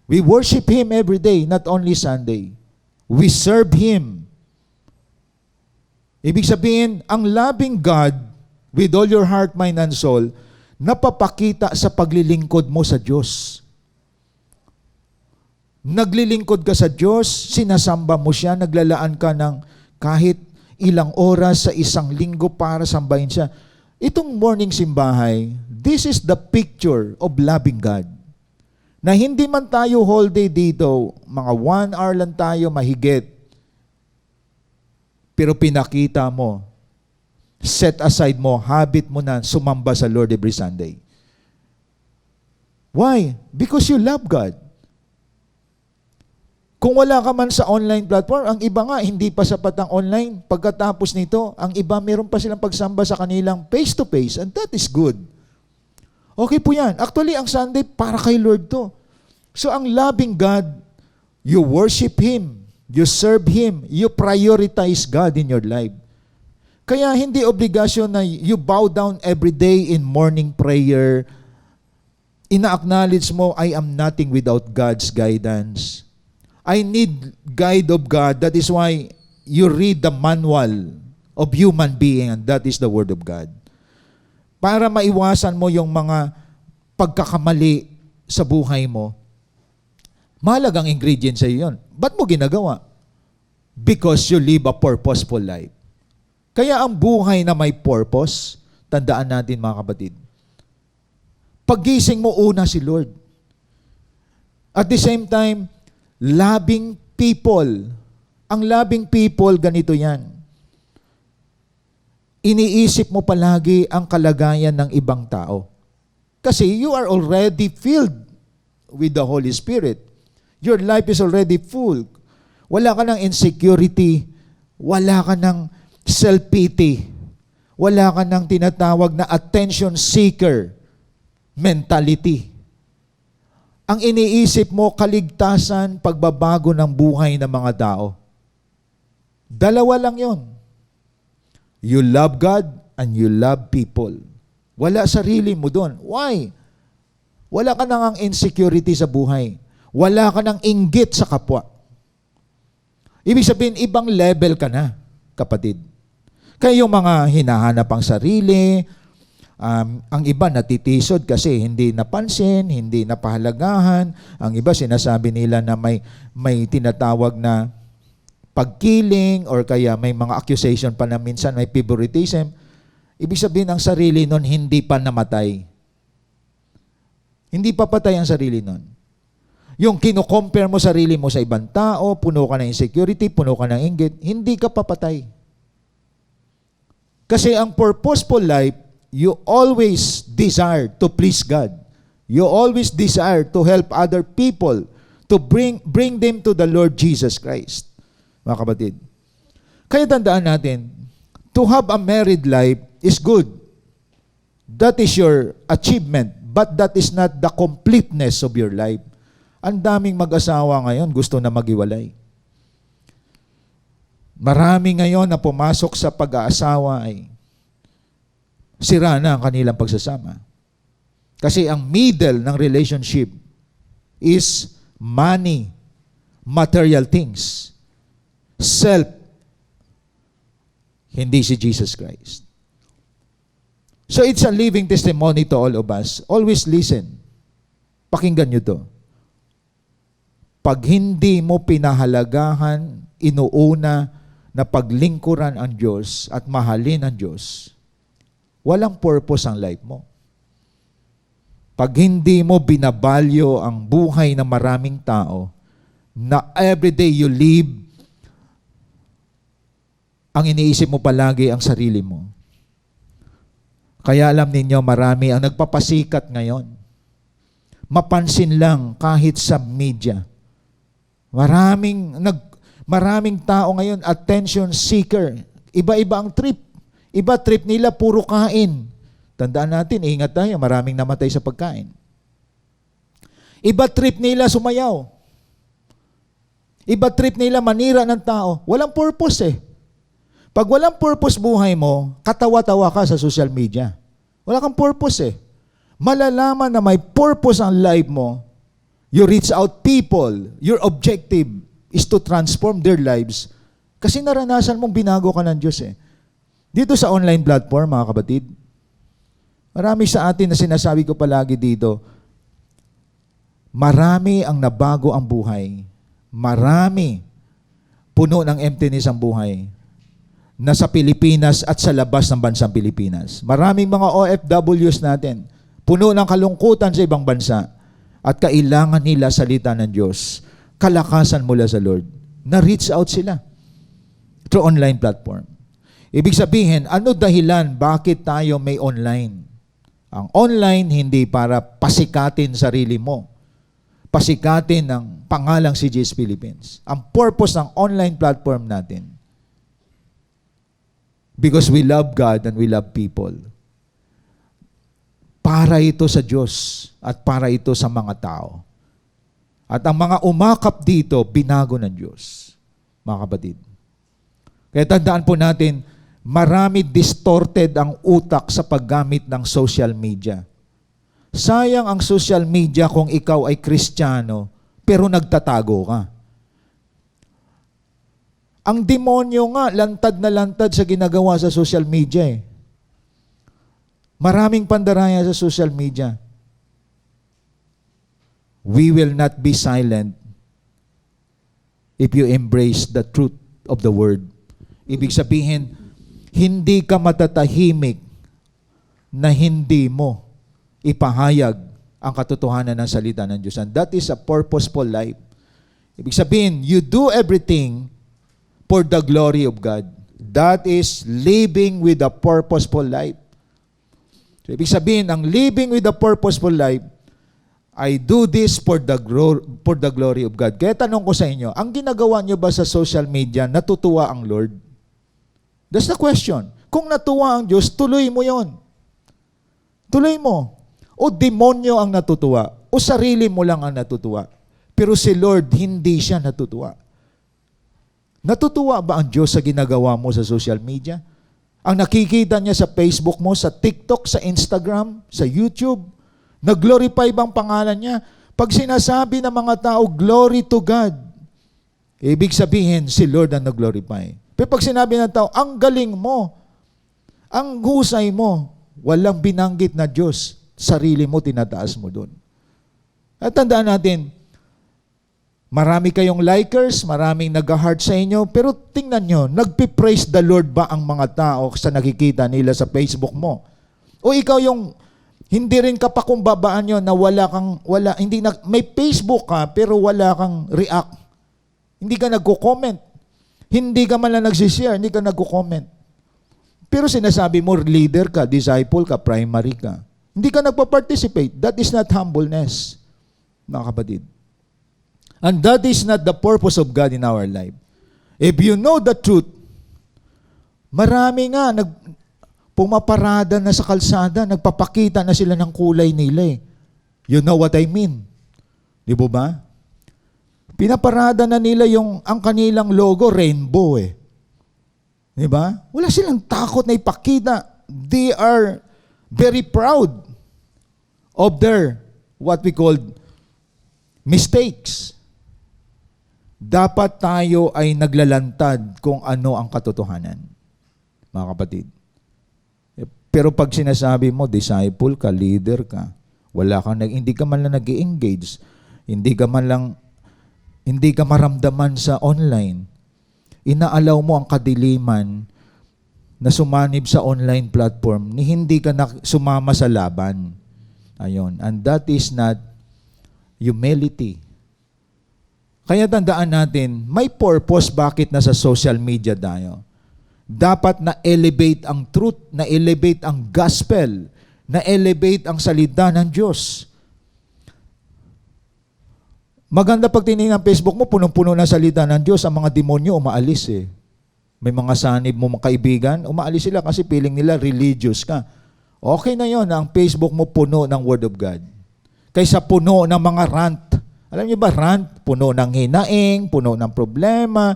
[SPEAKER 2] We worship Him every day, not only Sunday. We serve Him. Ibig sabihin, ang loving God with all your heart, mind, and soul, napapakita sa paglilingkod mo sa Diyos. Naglilingkod ka sa Diyos, sinasamba mo siya, naglalaan ka ng kahit ilang oras sa isang linggo para sambahin siya. Itong morning simbahay, this is the picture of loving God. Na hindi man tayo whole day dito, mga 1 hour lang tayo mahigit. Pero pinakita mo, set aside mo, habit mo na sumamba sa Lord every Sunday. Why? Because you love God. Kung wala ka man sa online platform, ang iba nga, hindi pa sapat ang online. Pagkatapos nito, ang iba, meron pa silang pagsamba sa kanilang face-to-face, and that is good. Okay po yan. Actually, ang Sunday, para kay Lord to. So, ang loving God, you worship Him, you serve Him, you prioritize God in your life. Kaya hindi obligasyon na you bow down every day in morning prayer. Ina-acknowledge mo, I am nothing without God's guidance. I need guide of God. That is why you read the manual of human being, and that is the Word of God. Para maiwasan mo yung mga pagkakamali sa buhay mo, mahalagang ingredient sa iyo yun. Ba't mo ginagawa? Because you live a purposeful life. Kaya ang buhay na may purpose, tandaan natin mga kapatid, paggising mo una si Lord. At the same time, loving people. Ang loving people, ganito yan. Iniisip mo palagi ang kalagayan ng ibang tao. Kasi you are already filled with the Holy Spirit. Your life is already full. Wala ka ng insecurity. Wala ka ng self-pity. Wala ka ng tinatawag na attention seeker mentality. Ang iniisip mo, kaligtasan, pagbabago ng buhay ng mga tao. Dalawa lang yon. You love God and you love people. Wala sarili mo doon. Why? Wala ka nang insecurity sa buhay. Wala ka nang inggit sa kapwa. Ibig sabihin, ibang level ka na, kapatid. Kaya yung mga hinahanap ang sarili, ang iba natitisod kasi hindi napansin, hindi napahalagahan. Ang iba sinasabi nila na may tinatawag na pagkiling or kaya may mga accusation pa na minsan may favoritism. Ibig sabihin ang sarili nun hindi pa namatay. Hindi pa patay ang sarili nun. Yung kino-compare mo sarili mo sa ibang tao, puno ka ng insecurity, puno ka ng inggit, hindi ka papatay. Kasi ang purposeful life, you always desire to please God. You always desire to help other people, to bring them to the Lord Jesus Christ. Mga kapatid. Kaya tandaan natin, to have a married life is good. That is your achievement, but that is not the completeness of your life. Ang daming mag-asawa ngayon gusto na maghiwalay. Marami ngayon na pumasok sa pag-aasawa ay sira na ang kanilang pagsasama. Kasi ang middle ng relationship is money, material things, self, hindi si Jesus Christ. So it's a living testimony to all of us. Always listen. Pakinggan nyo to. Pag hindi mo pinahalagahan, inuuna na paglingkuran ang Diyos at mahalin ang Diyos, walang purpose ang life mo. Pag hindi mo binabalyo ang buhay ng maraming tao, na everyday you live, ang iniisip mo palagi ang sarili mo. Kaya alam ninyo, marami ang nagpapasikat ngayon. Mapansin lang kahit sa media. Maraming tao ngayon, attention seeker. Iba-iba ang trip. Iba trip nila, puro kain. Tandaan natin, ingat tayo, maraming namatay sa pagkain. Iba trip nila sumayaw. Iba trip nila manira ng tao. Walang purpose eh. Pag walang purpose buhay mo, katawa-tawa ka sa social media. Wala kang purpose eh. Malalaman na may purpose ang life mo, you reach out people, your objective is to transform their lives kasi naranasan mong binago ka ng Diyos eh. Dito sa online platform, mga kapatid, marami sa atin na sinasabi ko palagi dito, marami ang nabago ang buhay. Marami puno ng emptiness ang buhay. Nasa Pilipinas at sa labas ng bansang Pilipinas. Maraming mga OFWs natin, puno ng kalungkutan sa ibang bansa at kailangan nila salita ng Diyos. Kalakasan mula sa Lord. Na-reach out sila through online platform. Ibig sabihin, ano dahilan bakit tayo may online? Ang online hindi para pasikatin sarili mo. Pasikatin ng pangalang CGS Philippines. Ang purpose ng online platform natin, because we love God and we love people, para ito sa Diyos at para ito sa mga tao. At ang mga umakap dito, binago ng Diyos, mga kapatid. Kaya tandaan po natin, marami distorted ang utak sa paggamit ng social media. Sayang ang social media kung ikaw ay Kristiyano, pero nagtatago ka. Ang demonyo nga, lantad na lantad sa ginagawa sa social media eh. Maraming pandaraya sa social media. We will not be silent if you embrace the truth of the word. Ibig sabihin, hindi ka matatahimik na hindi mo ipahayag ang katotohanan ng salita ng Diyos. And that is a purposeful life. Ibig sabihin, you do everything for the glory of God. That is living with a purposeful life. So, ibig sabihin, ang living with a purposeful life, I do this for the glory of God. Kaya tanong ko sa inyo, ang ginagawa nyo ba sa social media, natutuwa ang Lord? That's the question. Kung natuwa ang Diyos, tuloy mo yon. Tuloy mo. O demonyo ang natutuwa, o sarili mo lang ang natutuwa. Pero si Lord, hindi siya natutuwa. Natutuwa ba ang Diyos sa ginagawa mo sa social media? Ang nakikita niya sa Facebook mo, sa TikTok, sa Instagram, sa YouTube, nag-glorify bang pangalan niya? Pag sinasabi ng mga tao, glory to God, ibig sabihin, si Lord ang nag-glorify. Pero pag sinabi ng tao, ang galing mo, ang husay mo, walang binanggit na Diyos, sarili mo, tinataas mo doon. At tandaan natin, marami kayong likers, maraming nag-heart sa inyo, pero tingnan nyo, nagpipraise the Lord ba ang mga tao sa nakikita nila sa Facebook mo? O ikaw yung hindi rin kapakumbabaan nyo na may Facebook ka, pero wala kang react. Hindi ka nagko-comment. Hindi ka man lang nagsishare, hindi ka nagko-comment. Pero sinasabi mo, leader ka, disciple ka, primary ka. Hindi ka nagpa-participate. That is not humbleness, mga kapatid. And that is not the purpose of God in our life. If you know the truth, marami nga pumaparada na sa kalsada, nagpapakita na sila ng kulay nila eh. You know what I mean? Di ba? Pinaparada na nila ang kanilang logo, rainbow eh. Di ba? Wala silang takot na ipakita. They are very proud of their, what we call, mistakes. Dapat tayo ay naglalantad kung ano ang katotohanan, mga kapatid. Pero pag sinasabi mo, disciple ka, leader ka, hindi ka man lang nag-engage, hindi ka maramdaman sa online, inaalaw mo ang kadiliman na sumanib sa online platform, hindi ka sumama sa laban. Ayun. And that is not humility. Kaya tandaan natin, may purpose bakit nasa social media tayo. Dapat na-elevate ang truth, na-elevate ang gospel, na-elevate ang salita ng Diyos. Maganda pag tinignan ang Facebook mo, punong-puno ng salita ng Diyos, ang mga demonyo umaalis eh. May mga sanib mo mga kaibigan, umaalis sila kasi feeling nila religious ka. Okay na yon ang Facebook mo puno ng Word of God. Kaysa puno ng mga rant. Alam niyo ba, rant, puno ng hinaing, puno ng problema,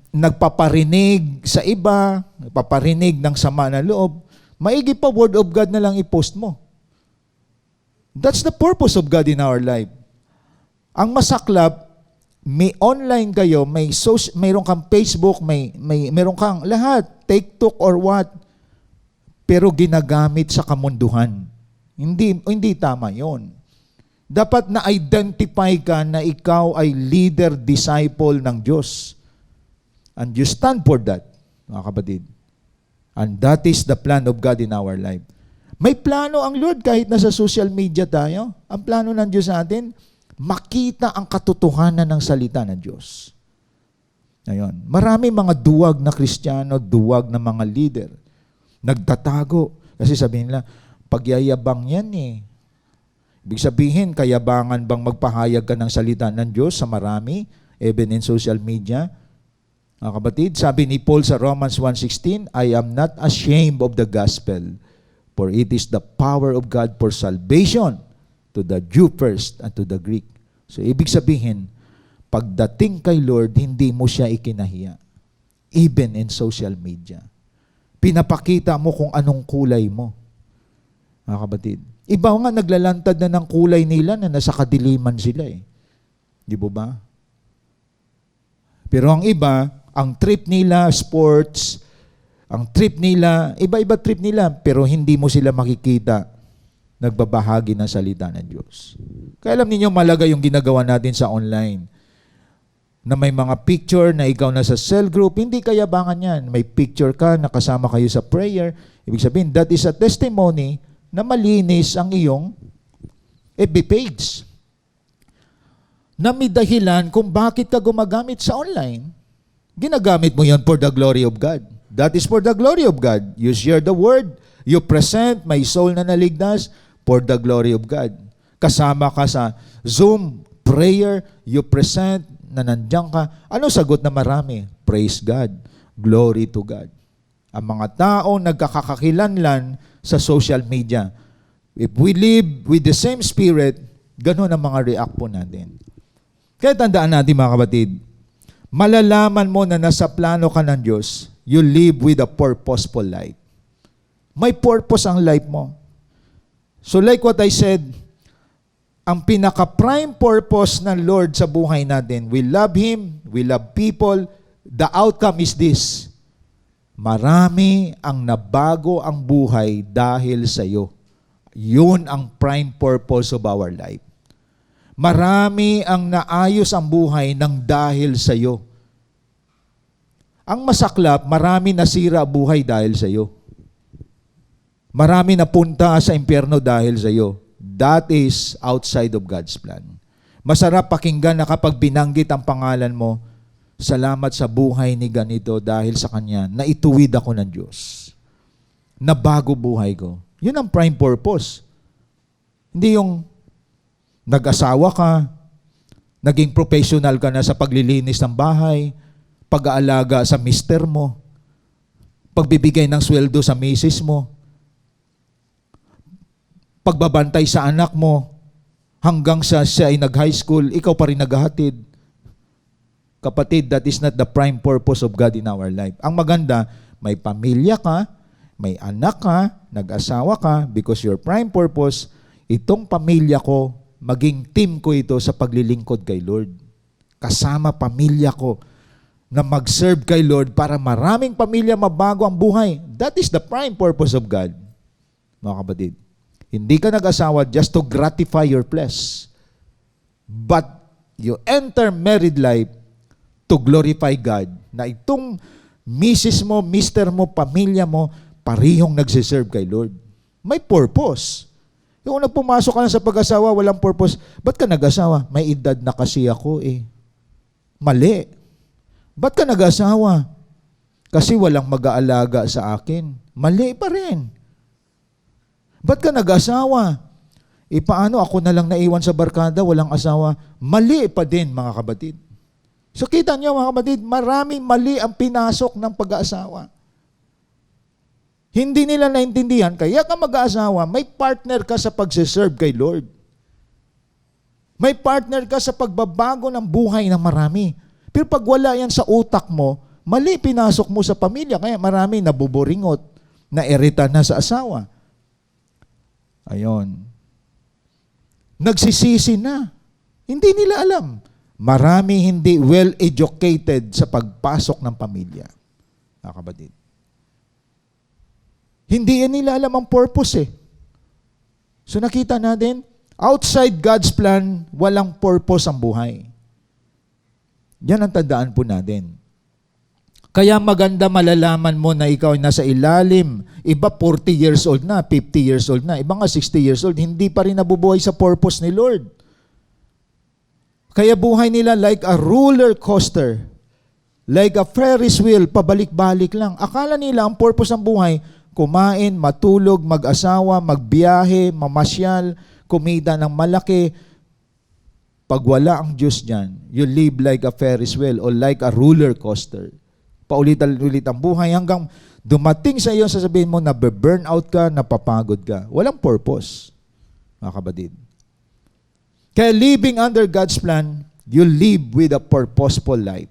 [SPEAKER 2] nagpaparinig sa iba, nagpaparinig ng sama na loob. Maigi pa, Word of God na lang i-post mo. That's the purpose of God in our life. Ang masaklap, may online kayo, mayroon kang Facebook, mayroon kang lahat, TikTok or what, pero ginagamit sa kamunduhan. Hindi tama yon. Dapat na-identify ka na ikaw ay leader, disciple ng Diyos. And you stand for that, mga kapatid. And that is the plan of God in our life. May plano ang Lord kahit nasa social media tayo. Ang plano ng Diyos sa atin, makita ang katotohanan ng salita ng Diyos. Ngayon, marami mga duwag na Kristiyano, duwag na mga leader. Nagtatago. Kasi sabihin nila, pagyayabang yan eh. Ibig sabihin, kayabangan bang magpahayag ka ng salita ng Diyos sa marami, even in social media? Mga kapatid, sabi ni Paul sa Romans 1:16, I am not ashamed of the gospel, for it is the power of God for salvation to the Jew first and to the Greek. So, ibig sabihin, pagdating kay Lord, hindi mo siya ikinahiya. Even in social media. Pinapakita mo kung anong kulay mo. Mga kapatid. Iba nga naglalantad na ng kulay nila na nasa kadiliman sila eh. Di ba? Pero ang iba, ang trip nila, sports, ang trip nila, iba-iba trip nila, pero hindi mo sila makikita nagbabahagi ng salita ng Diyos. Kaya alam ninyo, malaga yung ginagawa natin sa online. Na may mga picture na ikaw nasa cell group, hindi kayabangan yan. May picture ka, nakasama kayo sa prayer. Ibig sabihin, that is a testimony na malinis ang iyong FB page. na may dahilan kung bakit ka gumagamit sa online. Ginagamit mo yon for the glory of God. That is for the glory of God. You share the word, you present my soul na naligtas for the glory of God. Kasama ka sa Zoom, prayer, you present na nandiyan ka. Ano sagot na marami? Praise God. Glory to God. Ang mga tao nagkakakilanlan sa social media. If we live with the same spirit, ganun ang mga react po natin. Kaya tandaan natin mga kapatid, malalaman mo na nasa plano ka ng Diyos, you live with a purposeful life. May purpose ang life mo. So like what I said, ang pinaka-prime purpose ng Lord sa buhay natin, we love Him, we love people, the outcome is this. Marami ang nabago ang buhay dahil sa iyo. Yun ang prime purpose of our life. Marami ang naayos ang buhay ng dahil sa iyo. Ang masaklap, marami nasira buhay dahil sa iyo. Marami napunta sa impyerno dahil sa iyo. That is outside of God's plan. Masarap pakinggan na kapag binanggit ang pangalan mo, salamat sa buhay ni ganito dahil sa kanya, naituwid ako ng Diyos. Nabago buhay ko. Yun ang prime purpose. Hindi yung nag-asawa ka, naging professional ka na sa paglilinis ng bahay, pag-aalaga sa mister mo, pagbibigay ng sweldo sa misis mo, pagbabantay sa anak mo, hanggang sa siya ay nag-high school, ikaw pa rin naghahatid. Kapatid, that is not the prime purpose of God in our life. Ang maganda, may pamilya ka, may anak ka, nag-asawa ka, because your prime purpose, itong pamilya ko, maging team ko ito sa paglilingkod kay Lord. Kasama pamilya ko na mag-serve kay Lord para maraming pamilya mabago ang buhay. That is the prime purpose of God. Mga kapatid, hindi ka nag-asawa just to gratify your flesh. But you enter married life to glorify God. Na itong misis mo, mister mo, pamilya mo, parihong nagsiserve kay Lord. May purpose. Yung una pumasok ka na sa pag-asawa, walang purpose. Ba't ka nag-asawa? May edad na kasi ako eh. Mali. Ba't ka nag-asawa? Kasi walang mag-aalaga sa akin. Mali pa rin. Ba't ka nag-asawa? E paano ako na lang naiwan sa barkada, walang asawa? Mali pa din mga kapatid. So kita niyo mga kapatid, maraming mali ang pinasok ng pag-aasawa. Hindi nila naintindihan, kaya ka mag-aasawa, may partner ka sa pagsiserve kay Lord. May partner ka sa pagbabago ng buhay ng marami. Pero pag wala yan sa utak mo, mali pinasok mo sa pamilya, kaya marami nabuburingot, nairita na sa asawa. Ayon. Nagsisisi na. Hindi nila alam. Marami hindi well-educated sa pagpasok ng pamilya. Mga kapatid. Hindi nila alam ang purpose eh. So nakita natin, outside God's plan, walang purpose ang buhay. Yan ang tandaan po natin. Kaya maganda malalaman mo na ikaw ay nasa ilalim. Iba 40 years old na, 50 years old na. Iba nga 60 years old, hindi pa rin nabubuhay sa purpose ni Lord. Kaya buhay nila like a roller coaster. Like a Ferris wheel, pabalik-balik lang. Akala nila ang purpose ng buhay, kumain, matulog, mag-asawa, magbiyahe, mamasyal, kumita ng malaki. Pag wala ang Diyos dyan, you live like a Ferris wheel or like a roller coaster. Paulit-ulit ang buhay hanggang dumating sa iyo, sasabihin mo na burn out ka, napapagod ka. Walang purpose, mga kapatid. Kaya living under God's plan, you live with a purposeful life.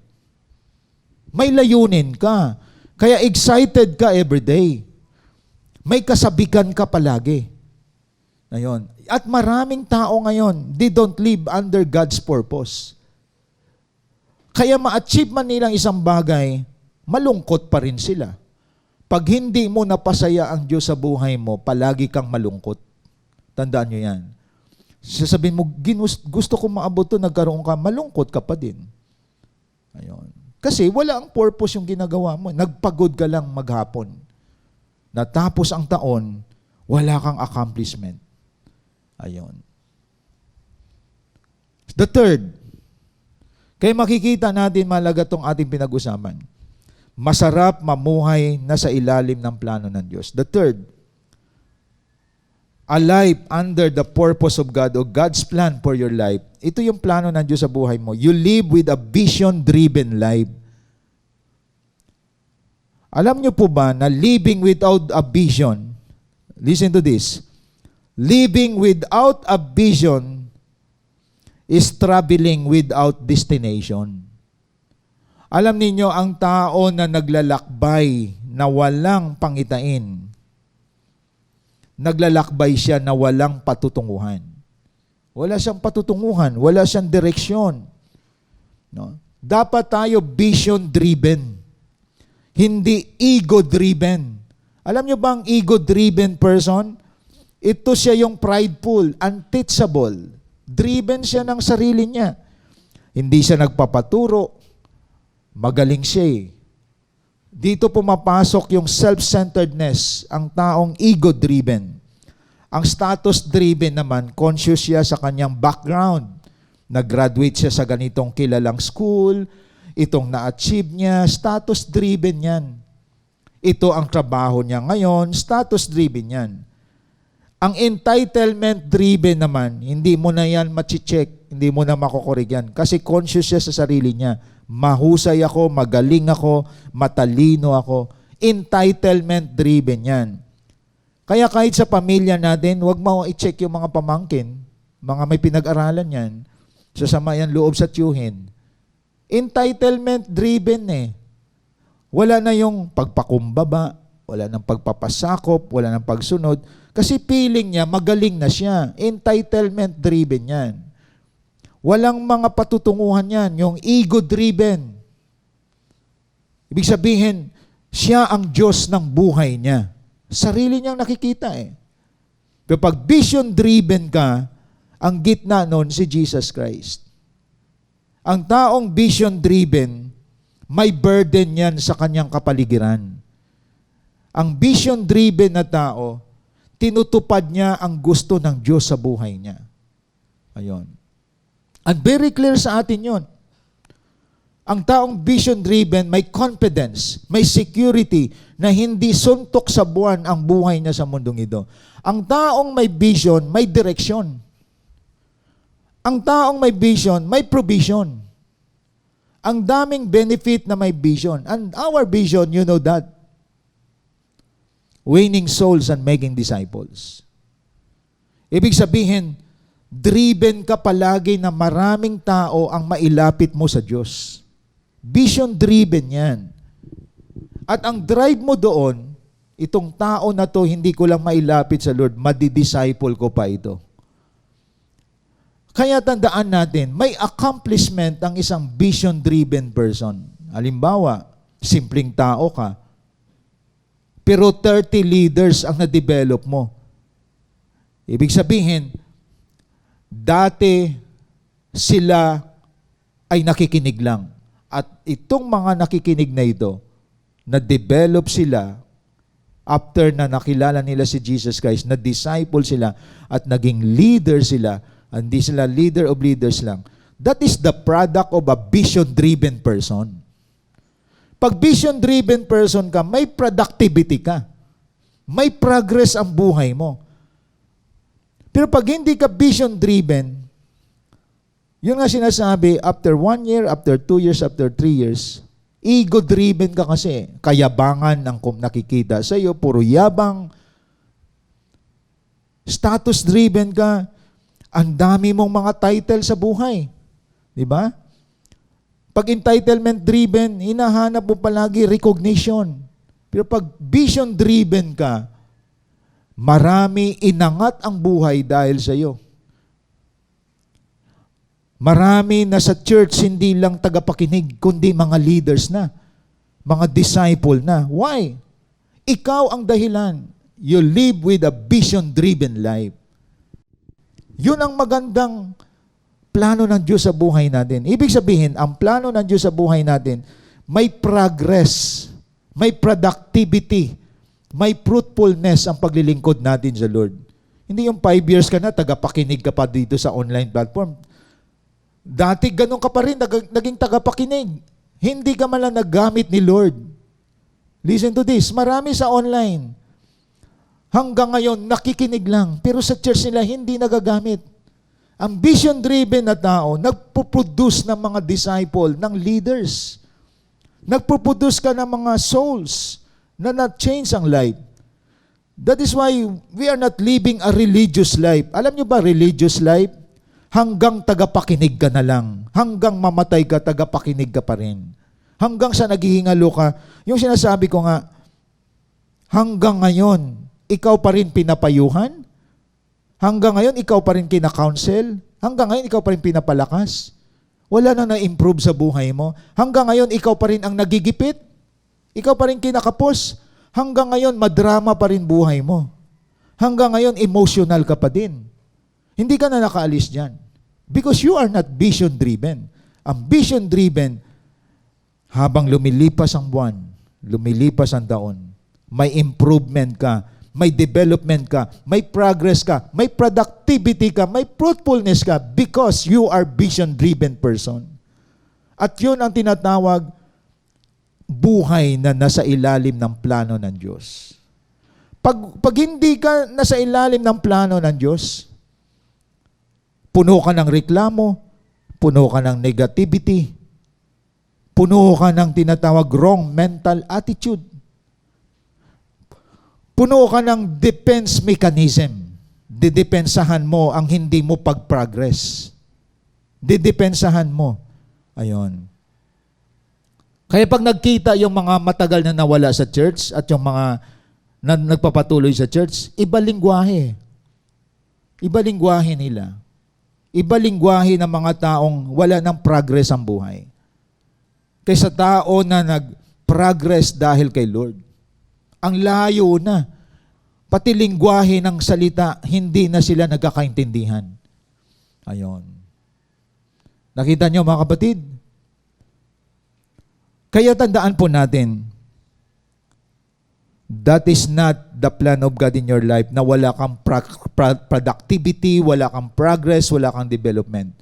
[SPEAKER 2] May layunin ka. Kaya excited ka every day. May kasabikan ka palagi. Ngayon. At maraming tao ngayon, they don't live under God's purpose. Kaya ma-achieve man nilang isang bagay, malungkot pa rin sila. Pag hindi mo napasaya ang Diyos sa buhay mo, palagi kang malungkot. Tandaan nyo yan. Sasabihin mo, gusto ko maabot to, nagkaroon ka, malungkot ka pa din. Ayun. Kasi wala ang purpose yung ginagawa mo. Nagpagod ka lang maghapon. Natapos ang taon, wala kang accomplishment. Ayun. The third, Kaya makikita natin malaga itong ating pinag-usapan. Masarap mamuhay na sa ilalim ng plano ng Diyos. The third, a life under the purpose of God o God's plan for your life. Ito yung plano ng Diyos sa buhay mo. You live with a vision-driven life. Alam niyo po ba na living without a vision, listen to this, living without a vision is traveling without destination. Alam niyo ang tao na naglalakbay na walang pangitain, naglalakbay siya na walang patutunguhan. Wala siyang patutunguhan, wala siyang direksyon. No? Dapat tayo vision-driven. Hindi ego-driven. Alam nyo ba ang ego-driven person? Ito siya yung prideful, unteachable. Driven siya ng sarili niya. Hindi siya nagpapaturo. Magaling siya eh. Dito pumapasok yung self-centeredness, ang taong ego-driven. Ang status-driven naman, conscious siya sa kanyang background. Nag-graduate siya sa ganitong kilalang school, itong na-achieve niya, status-driven yan. Ito ang trabaho niya ngayon, status-driven yan. Ang entitlement-driven naman, hindi mo na yan machi-check, hindi mo na makukurig yan. Kasi conscious siya sa sarili niya. Mahusay ako, magaling ako, matalino ako. Entitlement-driven yan. Kaya kahit sa pamilya natin, huwag mo i-check yung mga pamangkin, mga may pinag-aralan yan, sasama yan loob sa tiyuhin. Entitlement-driven eh. Wala na yung pagpakumbaba, wala nang pagpapasakop, wala nang pagsunod. Kasi feeling niya, magaling na siya. Entitlement-driven yan. Walang mga patutunguhan yan. Yung ego-driven. Ibig sabihin, siya ang Diyos ng buhay niya. Sarili niyang nakikita eh. Pero pag vision-driven ka, ang gitna nun si Jesus Christ. Ang taong vision-driven, may burden yan sa kanyang kapaligiran. Ang vision-driven na tao, tinutupad niya ang gusto ng Diyos sa buhay niya. Ayun. And very clear sa atin yun. Ang taong vision-driven, may confidence, may security na hindi suntok sa buwan ang buhay niya sa mundong ito. Ang taong may vision, may direksyon. Ang taong may vision, may provision. Ang daming benefit na may vision. And our vision, you know that. Winning souls and making disciples. Ibig sabihin, driven ka palagi na maraming tao ang mailapit mo sa Diyos. Vision-driven yan. At ang drive mo doon, itong tao na to, hindi ko lang mailapit sa Lord, madidisciple ko pa ito. Kaya tandaan natin, may accomplishment ang isang vision-driven person. Halimbawa, simpleng tao ka, pero 30 leaders ang na-develop mo. Ibig sabihin, dati sila ay nakikinig lang. At itong mga nakikinig na ito, na-develop sila after na nakilala nila si Jesus Christ, na-disciple sila at naging leader sila. Hindi sila leader of leaders lang. That is the product of a vision-driven person. Pag vision-driven person ka, may productivity ka. May progress ang buhay mo. Pero pag hindi ka vision-driven, yun nga sinasabi, after 1 year, after 2 years, after 3 years, ego-driven ka kasi. Kayabangan ang nakikita sa iyo, puro yabang. Status-driven ka. Ang dami mong mga title sa buhay. Di ba? Pag entitlement-driven, hinahanap mo palagi recognition. Pero pag vision-driven ka, marami inangat ang buhay dahil sa iyo. Marami na sa church, hindi lang tagapakinig, kundi mga leaders na. Mga disciple na. Why? Ikaw ang dahilan. You live with a vision-driven life. Yun ang magandang plano ng Diyos sa buhay natin. Ibig sabihin, ang plano ng Diyos sa buhay natin, may progress, may productivity, may fruitfulness ang paglilingkod natin sa Lord. Hindi yung 5 years ka na, tagapakinig ka pa dito sa online platform. Dati ganun ka pa rin, naging tagapakinig. Hindi ka man lang naggamit ni Lord. Listen to this, marami sa online. Hanggang ngayon, nakikinig lang. Pero sa church nila, hindi nagagamit. Ang vision-driven na tao, nagpo-produce ng mga disciple, ng leaders. Nagpo-produce ka ng mga souls na na-change ang life. That is why we are not living a religious life. Alam nyo ba, religious life? Hanggang tagapakinig ka na lang. Hanggang mamatay ka, tagapakinig ka pa rin. Hanggang sa naghihingalo ka. Yung sinasabi ko nga, hanggang ngayon, ikaw pa rin pinapayuhan? Hanggang ngayon, ikaw pa rin kina-counsel? Hanggang ngayon, ikaw pa rin pinapalakas? Wala na na-improve sa buhay mo? Hanggang ngayon, ikaw pa rin ang nagigipit? Ikaw pa rin kinakapos? Hanggang ngayon, madrama pa rin buhay mo? Hanggang ngayon, emotional ka pa din? Hindi ka na nakaalis dyan. Because you are not vision-driven. Ang vision-driven, habang lumilipas ang buwan, lumilipas ang taon, may improvement ka, may development ka, may progress ka, may productivity ka, may fruitfulness ka because you are vision-driven person. At yun ang tinatawag buhay na nasa ilalim ng plano ng Diyos. Pag hindi ka nasa ilalim ng plano ng Diyos, puno ka ng reklamo, puno ka ng negativity, puno ka ng tinatawag wrong mental attitude, puno ka ng defense mechanism. Didepensahan mo ang hindi mo pag-progress. Didepensahan mo. Ayon. Kaya pag nagkita yung mga matagal na nawala sa church at yung mga nagpapatuloy sa church, iba lingwahe. Iba lingwahe nila. Iba lingwahe ng mga taong wala ng progress ang buhay. Kaysa tao na nag-progress dahil kay Lord. Ang layo na. Pati lingwahe ng salita, hindi na sila nagkakaintindihan. Ayon. Nakita niyo mga kapatid? Kaya tandaan po natin, that is not the plan of God in your life na wala kang productivity, wala kang progress, wala kang development.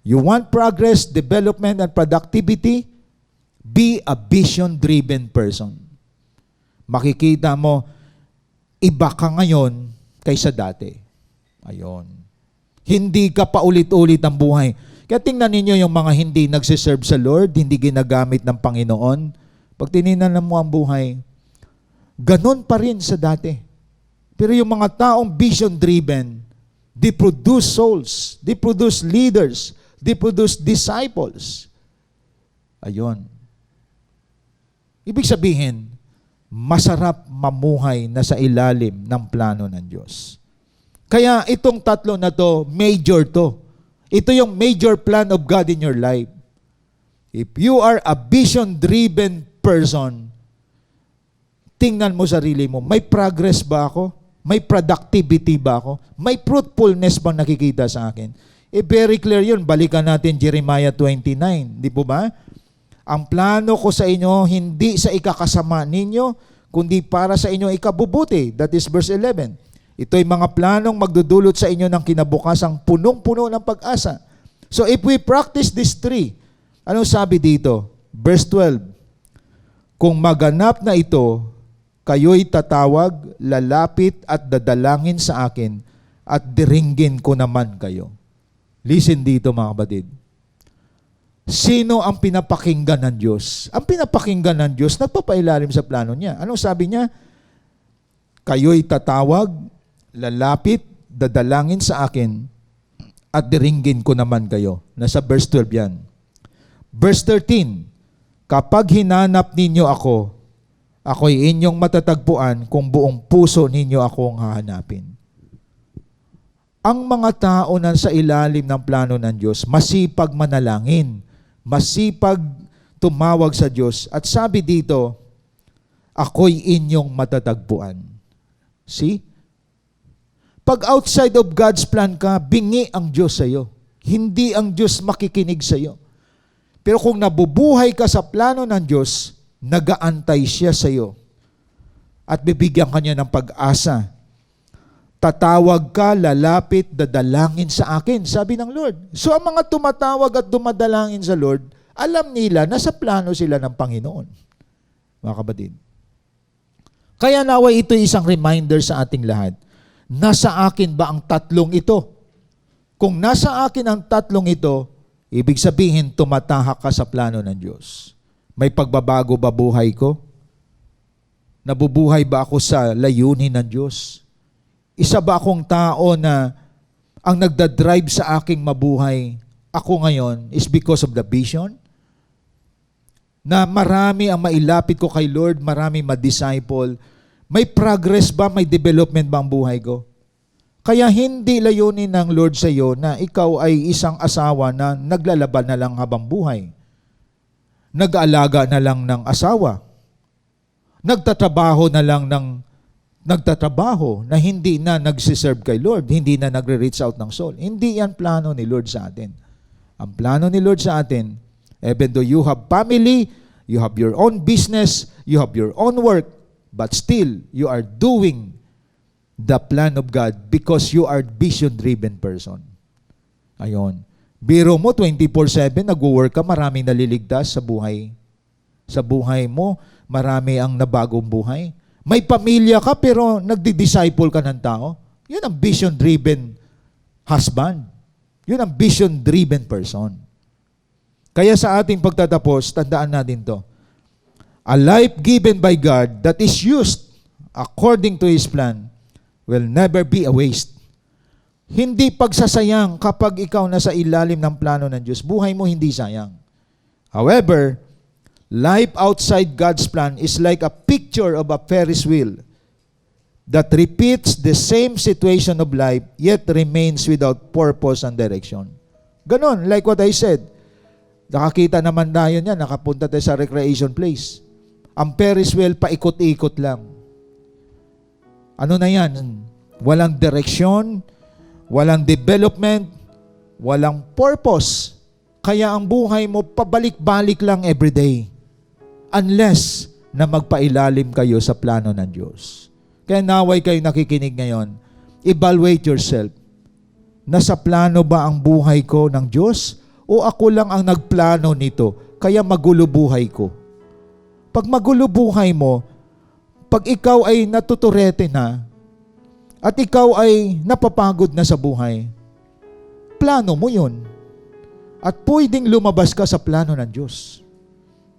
[SPEAKER 2] You want progress, development, and productivity? Be a vision-driven person. Makikita mo, iba ka ngayon kaysa dati. Ayon. Hindi ka pa ulit-ulit ang buhay. Kaya tingnan ninyo yung mga hindi nagsiserve sa Lord, hindi ginagamit ng Panginoon. Pag tininan mo ang buhay, ganon pa rin sa dati. Pero yung mga taong vision-driven, they produce souls, they produce leaders, they produce disciples. Ayon. Ibig sabihin, masarap mamuhay na sa ilalim ng plano ng Diyos. Kaya itong tatlo na to, major to. Ito yung major plan of God in your life. If you are a vision-driven person, tingnan mo sarili mo, may progress ba ako? May productivity ba ako? May fruitfulness bang nakikita sa akin? Very clear yun. Balikan natin Jeremiah 29. Di po ba? Ang plano ko sa inyo, hindi sa ikakasama ninyo, kundi para sa inyo ikabubuti. That is verse 11. Ito'y mga planong magdudulot sa inyo ng kinabukasang punong-puno ng pag-asa. So if we practice these three, anong sabi dito? Verse 12. Kung maganap na ito, kayo'y tatawag, lalapit at dadalangin sa akin at diringgin ko naman kayo. Listen dito mga kapatid. Sino ang pinapakinggan ng Diyos? Ang pinapakinggan ng Diyos, nagpapailalim sa plano niya. Anong sabi niya? Kayo'y tatawag, lalapit, dadalangin sa akin, at diringgin ko naman kayo. Nasa verse 12 yan. Verse 13, kapag hinanap ninyo ako, ako'y inyong matatagpuan kung buong puso ninyo akong hahanapin. Ang mga tao na sa ilalim ng plano ng Diyos, masipag manalangin, masipag tumawag sa Diyos, at sabi dito, ako'y inyong matatagpuan. See? Pag outside of God's plan ka, bingi ang Diyos sa iyo. Hindi ang Diyos makikinig sa iyo. Pero kung nabubuhay ka sa plano ng Diyos, nagaantay siya sa iyo. At bibigyan ka niya ng pag-asa. tatawag ka, lalapit, dadalangin sa akin, sabi ng Lord. So ang mga tumatawag at dumadalangin sa Lord, alam nila na sa plano sila ng Panginoon. Mga kapatid. Kaya naway ito isang reminder sa ating lahat. Nasa akin ba ang tatlong ito? Kung nasa akin ang tatlong ito, ibig sabihin tumatahak ka sa plano ng Diyos. May pagbabago ba buhay ko? Nabubuhay ba ako sa layunin ng Diyos? Isa ba akong tao na ang nagdadrive sa aking mabuhay, ako ngayon, is because of the vision? Na marami ang mailapit ko kay Lord, marami ma-disciple. May progress ba, may development ba ang buhay ko? Kaya hindi layunin ng Lord sa iyo na ikaw ay isang asawa na naglalaban na lang habang buhay. Nag-aalaga na lang ng asawa. Nagtatrabaho na lang ng nagtatrabaho na hindi na nagsiserve kay Lord, hindi na nagre-reach out ng soul. Hindi yan plano ni Lord sa atin. Ang plano ni Lord sa atin, even though you have family, you have your own business, you have your own work, but still, you are doing the plan of God because you are vision-driven person. Ayon. Biro mo, 24/7, nag-work ka, maraming naliligtas sa buhay. Sa buhay mo, marami ang nabagong buhay. May pamilya ka pero nagdi-disciple ka ng tao. Yun ang vision-driven husband. Yun ang vision-driven person. Kaya sa ating pagtatapos, tandaan natin to. A life given by God that is used according to His plan will never be a waste. Hindi pagsasayang kapag ikaw nasa ilalim ng plano ng Diyos. Buhay mo hindi sayang. However, life outside God's plan is like a picture of a Ferris wheel that repeats the same situation of life yet remains without purpose and direction. Ganon, like what I said. Nakakita naman tayo niyan, nakapunta tayo sa recreation place. Ang Ferris wheel, paikot-ikot lang. Ano na yan? Walang direksyon, walang development, walang purpose. Kaya ang buhay mo, pabalik-balik lang everyday. Unless na magpailalim kayo sa plano ng Diyos. Kaya naway kayo nakikinig ngayon, evaluate yourself. Nasa plano ba ang buhay ko ng Diyos? O ako lang ang nagplano nito, kaya magulo buhay ko? Pag magulo buhay mo, pag ikaw ay natuturete na, at ikaw ay napapagod na sa buhay, plano mo yun. At pwedeng lumabas ka sa plano ng Diyos.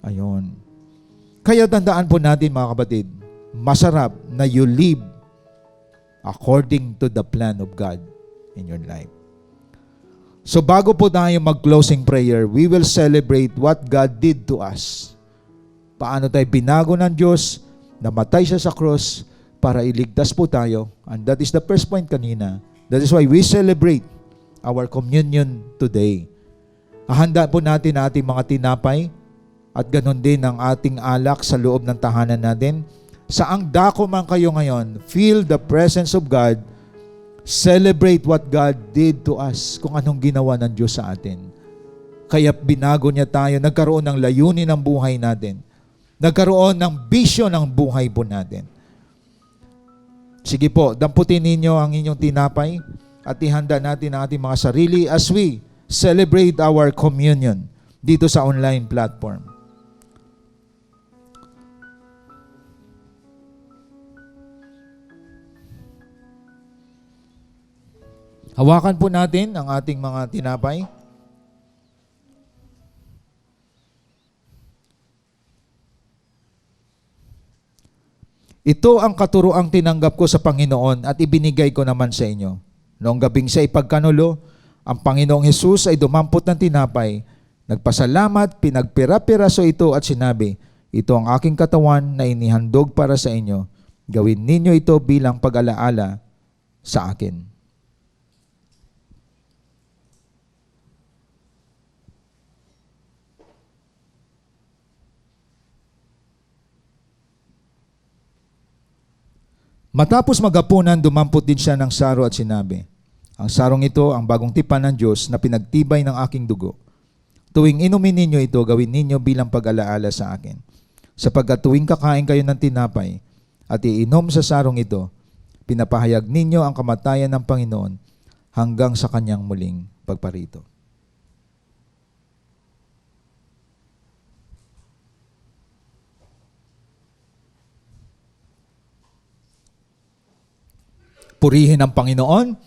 [SPEAKER 2] Ayon. Kaya tandaan po natin mga kapatid, masarap na you live according to the plan of God in your life. So bago po tayo mag-closing prayer, we will celebrate what God did to us. Paano tayo binago ng Diyos, namatay siya sa cross para iligtas po tayo. And that is the first point kanina. That is why we celebrate our communion today. Hahanda po natin ang ating mga tinapay at ganon din ang ating alak sa loob ng tahanan natin. Saang dako man kayo ngayon, feel the presence of God. Celebrate what God did to us, kung anong ginawa ng Diyos sa atin. Kaya binago niya tayo, nagkaroon ng layunin ng buhay natin. Nagkaroon ng vision ng buhay po natin. Sige po, damputin ninyo ang inyong tinapay at ihanda natin ang ating mga sarili as we celebrate our communion dito sa online platform. Hawakan po natin ang ating mga tinapay. Ito ang katuroang tinanggap ko sa Panginoon at ibinigay ko naman sa inyo. Noong gabing sa ipagkanulo, ang Panginoong Hesus ay dumampot ng tinapay, nagpasalamat, pinagpira-piraso ito at sinabi, ito ang aking katawan na inihandog para sa inyo. Gawin ninyo ito bilang pag-alaala sa akin. Matapos magapunan, dumampot din siya ng saro at sinabi, ang sarong ito ang bagong tipan ng Diyos na pinagtibay ng aking dugo. Tuwing inumin ninyo ito, gawin ninyo bilang pag-alaala sa akin. Sapagkat tuwing kakain kayo ng tinapay at iinom sa sarong ito, pinapahayag ninyo ang kamatayan ng Panginoon hanggang sa kanyang muling pagparito. Purihin ang Panginoon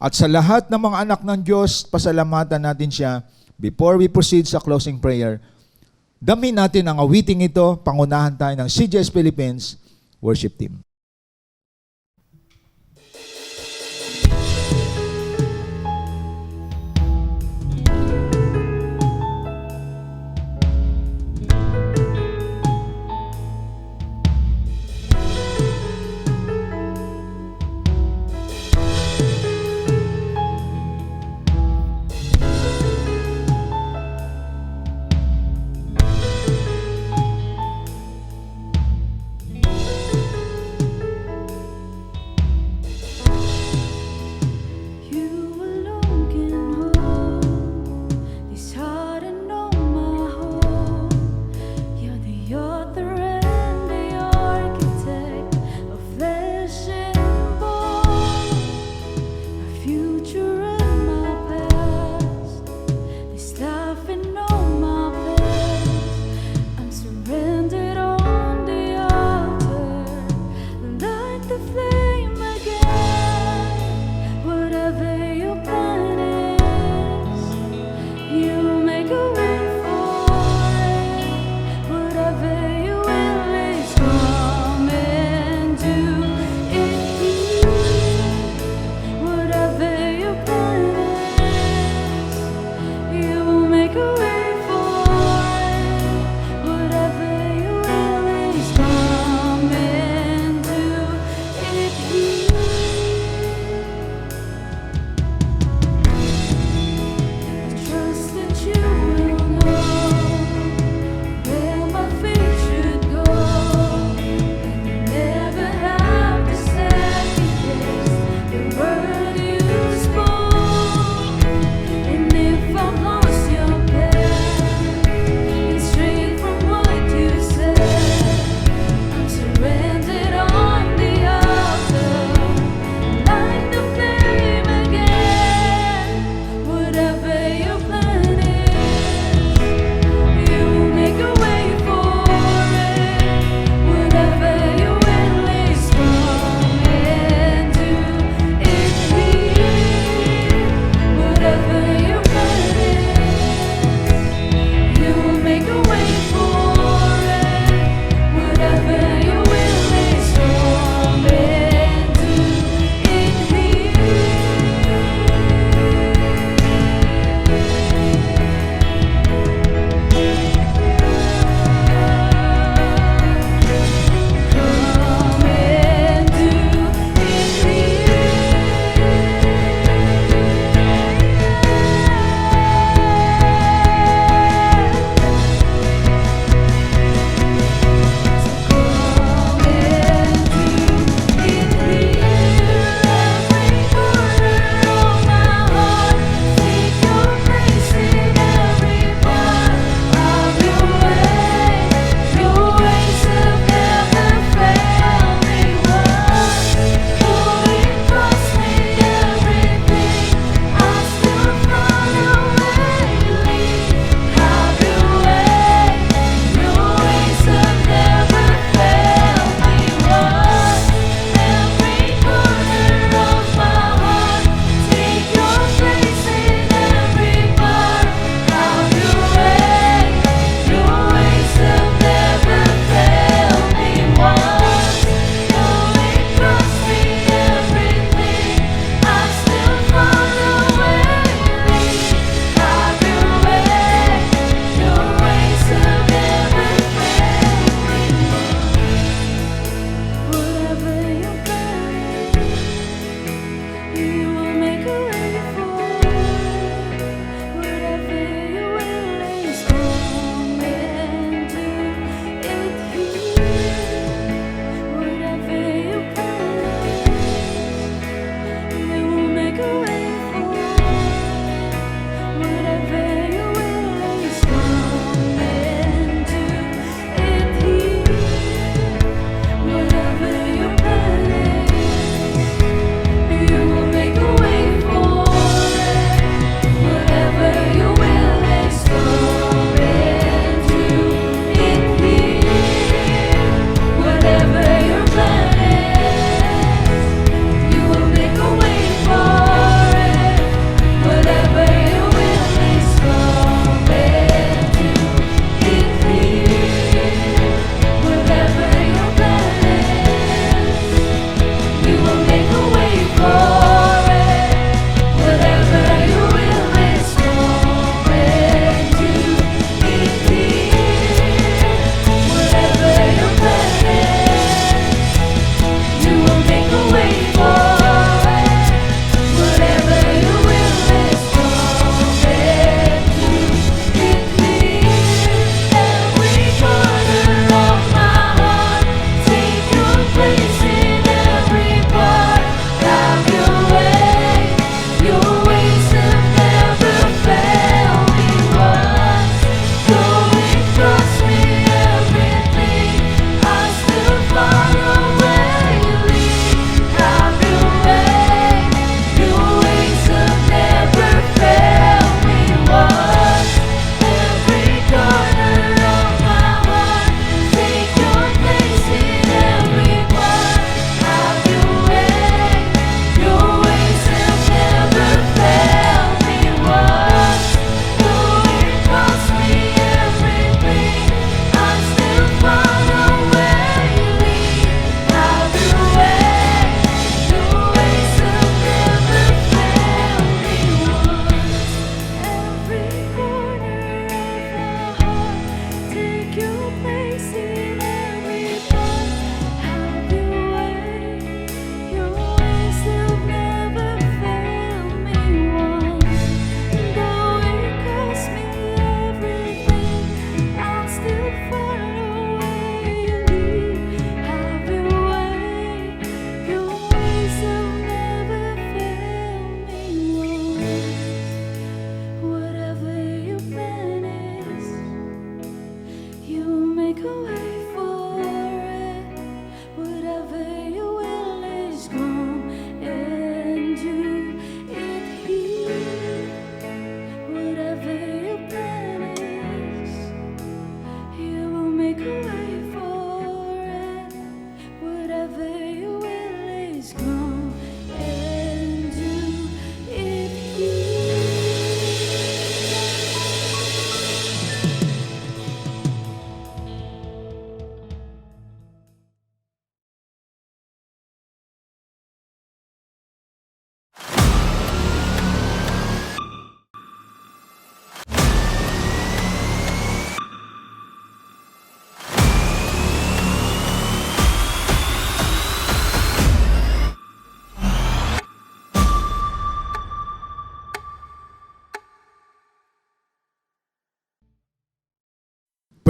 [SPEAKER 2] at sa lahat ng mga anak ng Diyos, pasalamatan natin siya. Before we proceed sa closing prayer, damin natin ang awiting ito, pangunahan tayo ng CGS Philippines Worship Team.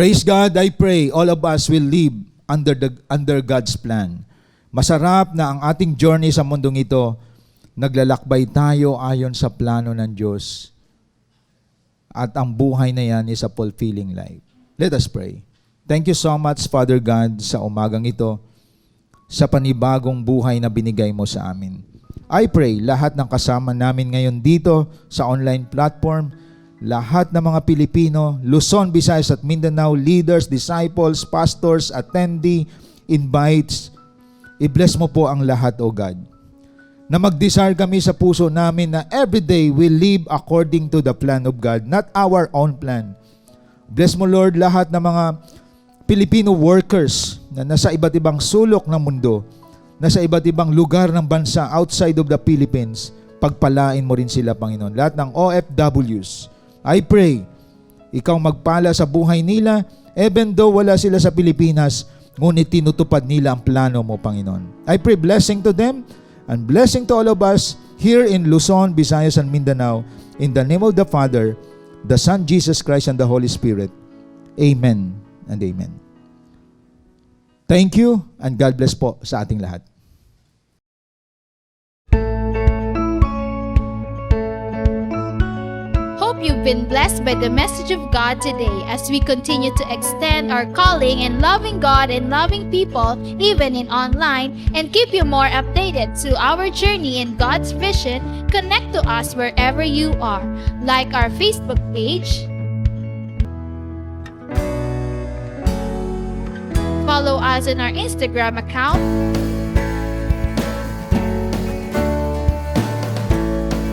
[SPEAKER 2] Praise God, I pray all of us will live under God's plan. Masarap na ang ating journey sa mundong ito, naglalakbay tayo ayon sa plano ng Diyos. At ang buhay na yan is a fulfilling life. Let us pray. Thank you so much, Father God, sa umagang ito, sa panibagong buhay na binigay mo sa amin. I pray lahat ng kasama namin ngayon dito sa online platform, lahat ng mga Pilipino, Luzon, Visayas at Mindanao, leaders, disciples, pastors, attendee, invites, i-bless mo po ang lahat, O God. Na mag-desire kami sa puso namin na everyday we live according to the plan of God, not our own plan. Bless mo, Lord, lahat ng mga Filipino workers na nasa iba't ibang sulok ng mundo, nasa iba't ibang lugar ng bansa outside of the Philippines, pagpalain mo rin sila, Panginoon. Lahat ng OFWs, I pray, ikaw magpala sa buhay nila, even though wala sila sa Pilipinas, ngunit tinutupad nila ang plano mo, Panginoon. I pray blessing to them and blessing to all of us here in Luzon, Visayas, and Mindanao. In the name of the Father, the Son, Jesus Christ, and the Holy Spirit. Amen and amen. Thank you and God bless po sa ating lahat.
[SPEAKER 1] Hope you've been blessed by the message of God today as we continue to extend our calling in loving God and loving people, even in online, and keep you more updated to our journey in God's vision. Connect to us wherever you are. Like our Facebook page, follow us on our Instagram account,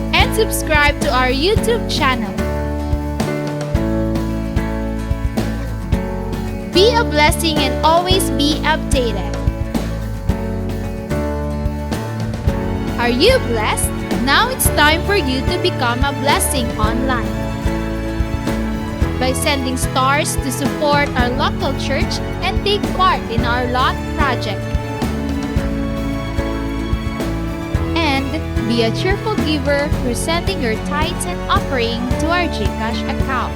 [SPEAKER 1] and subscribe to our YouTube channel. Be a blessing and always be updated. Are you blessed? Now it's time for you to become a blessing online by sending stars to support our local church and take part in our LOT project. And be a cheerful giver presenting your tithes and offering to our GCash account.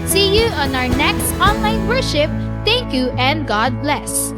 [SPEAKER 1] See you on our next online worship. Thank you and God bless.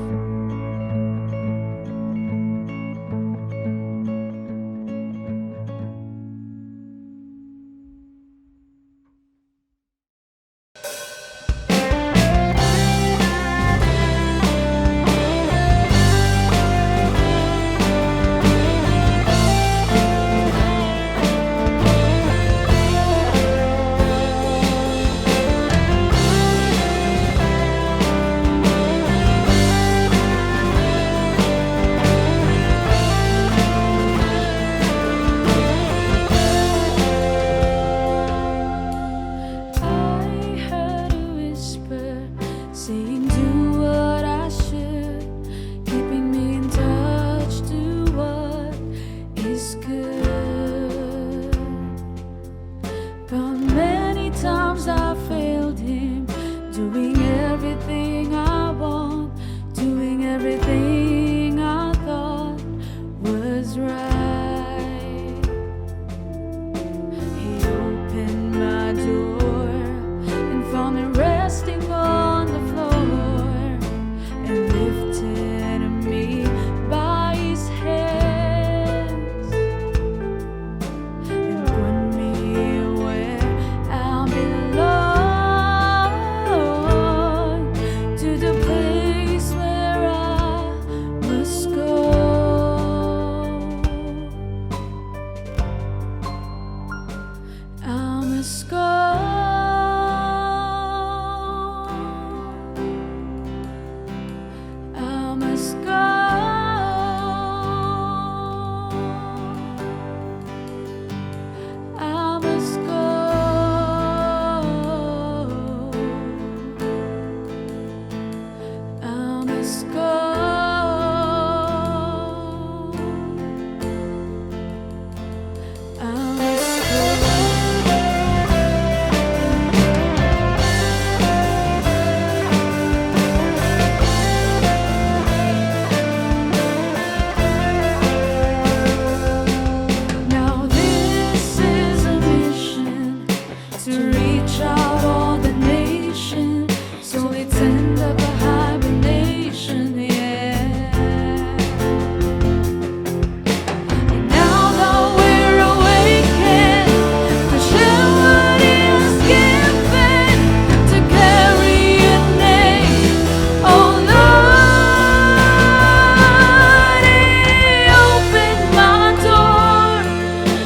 [SPEAKER 4] I'm a scar. to reach out all the nation. So it's end up a hibernation, yeah. And now that we're awakened, to share what is given, to carry your name, oh Lord, He opened my door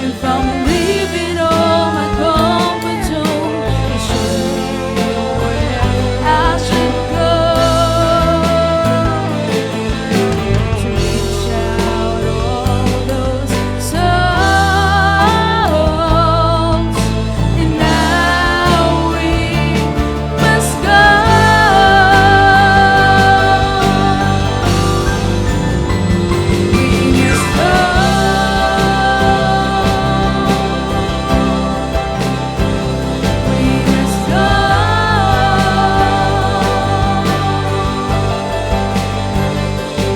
[SPEAKER 4] and found me leaving all my comfort zone. He showed me where I should go to reach out all those souls. And now we must go. We must go. We must go.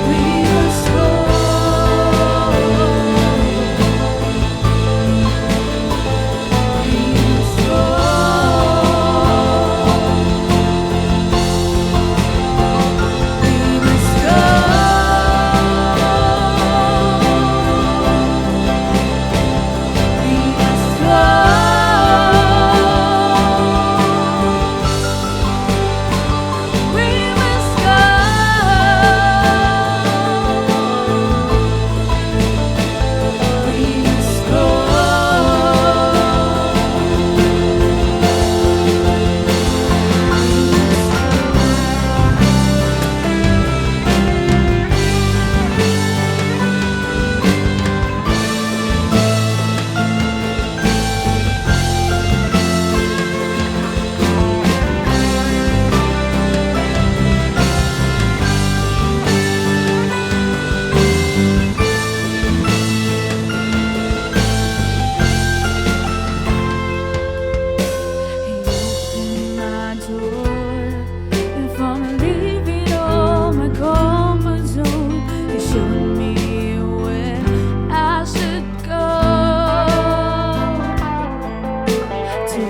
[SPEAKER 4] We must go. We must go. We must go. We must go. We must go. We must He opened my door and found me leaving all my comfort zone. He showed me where I should go to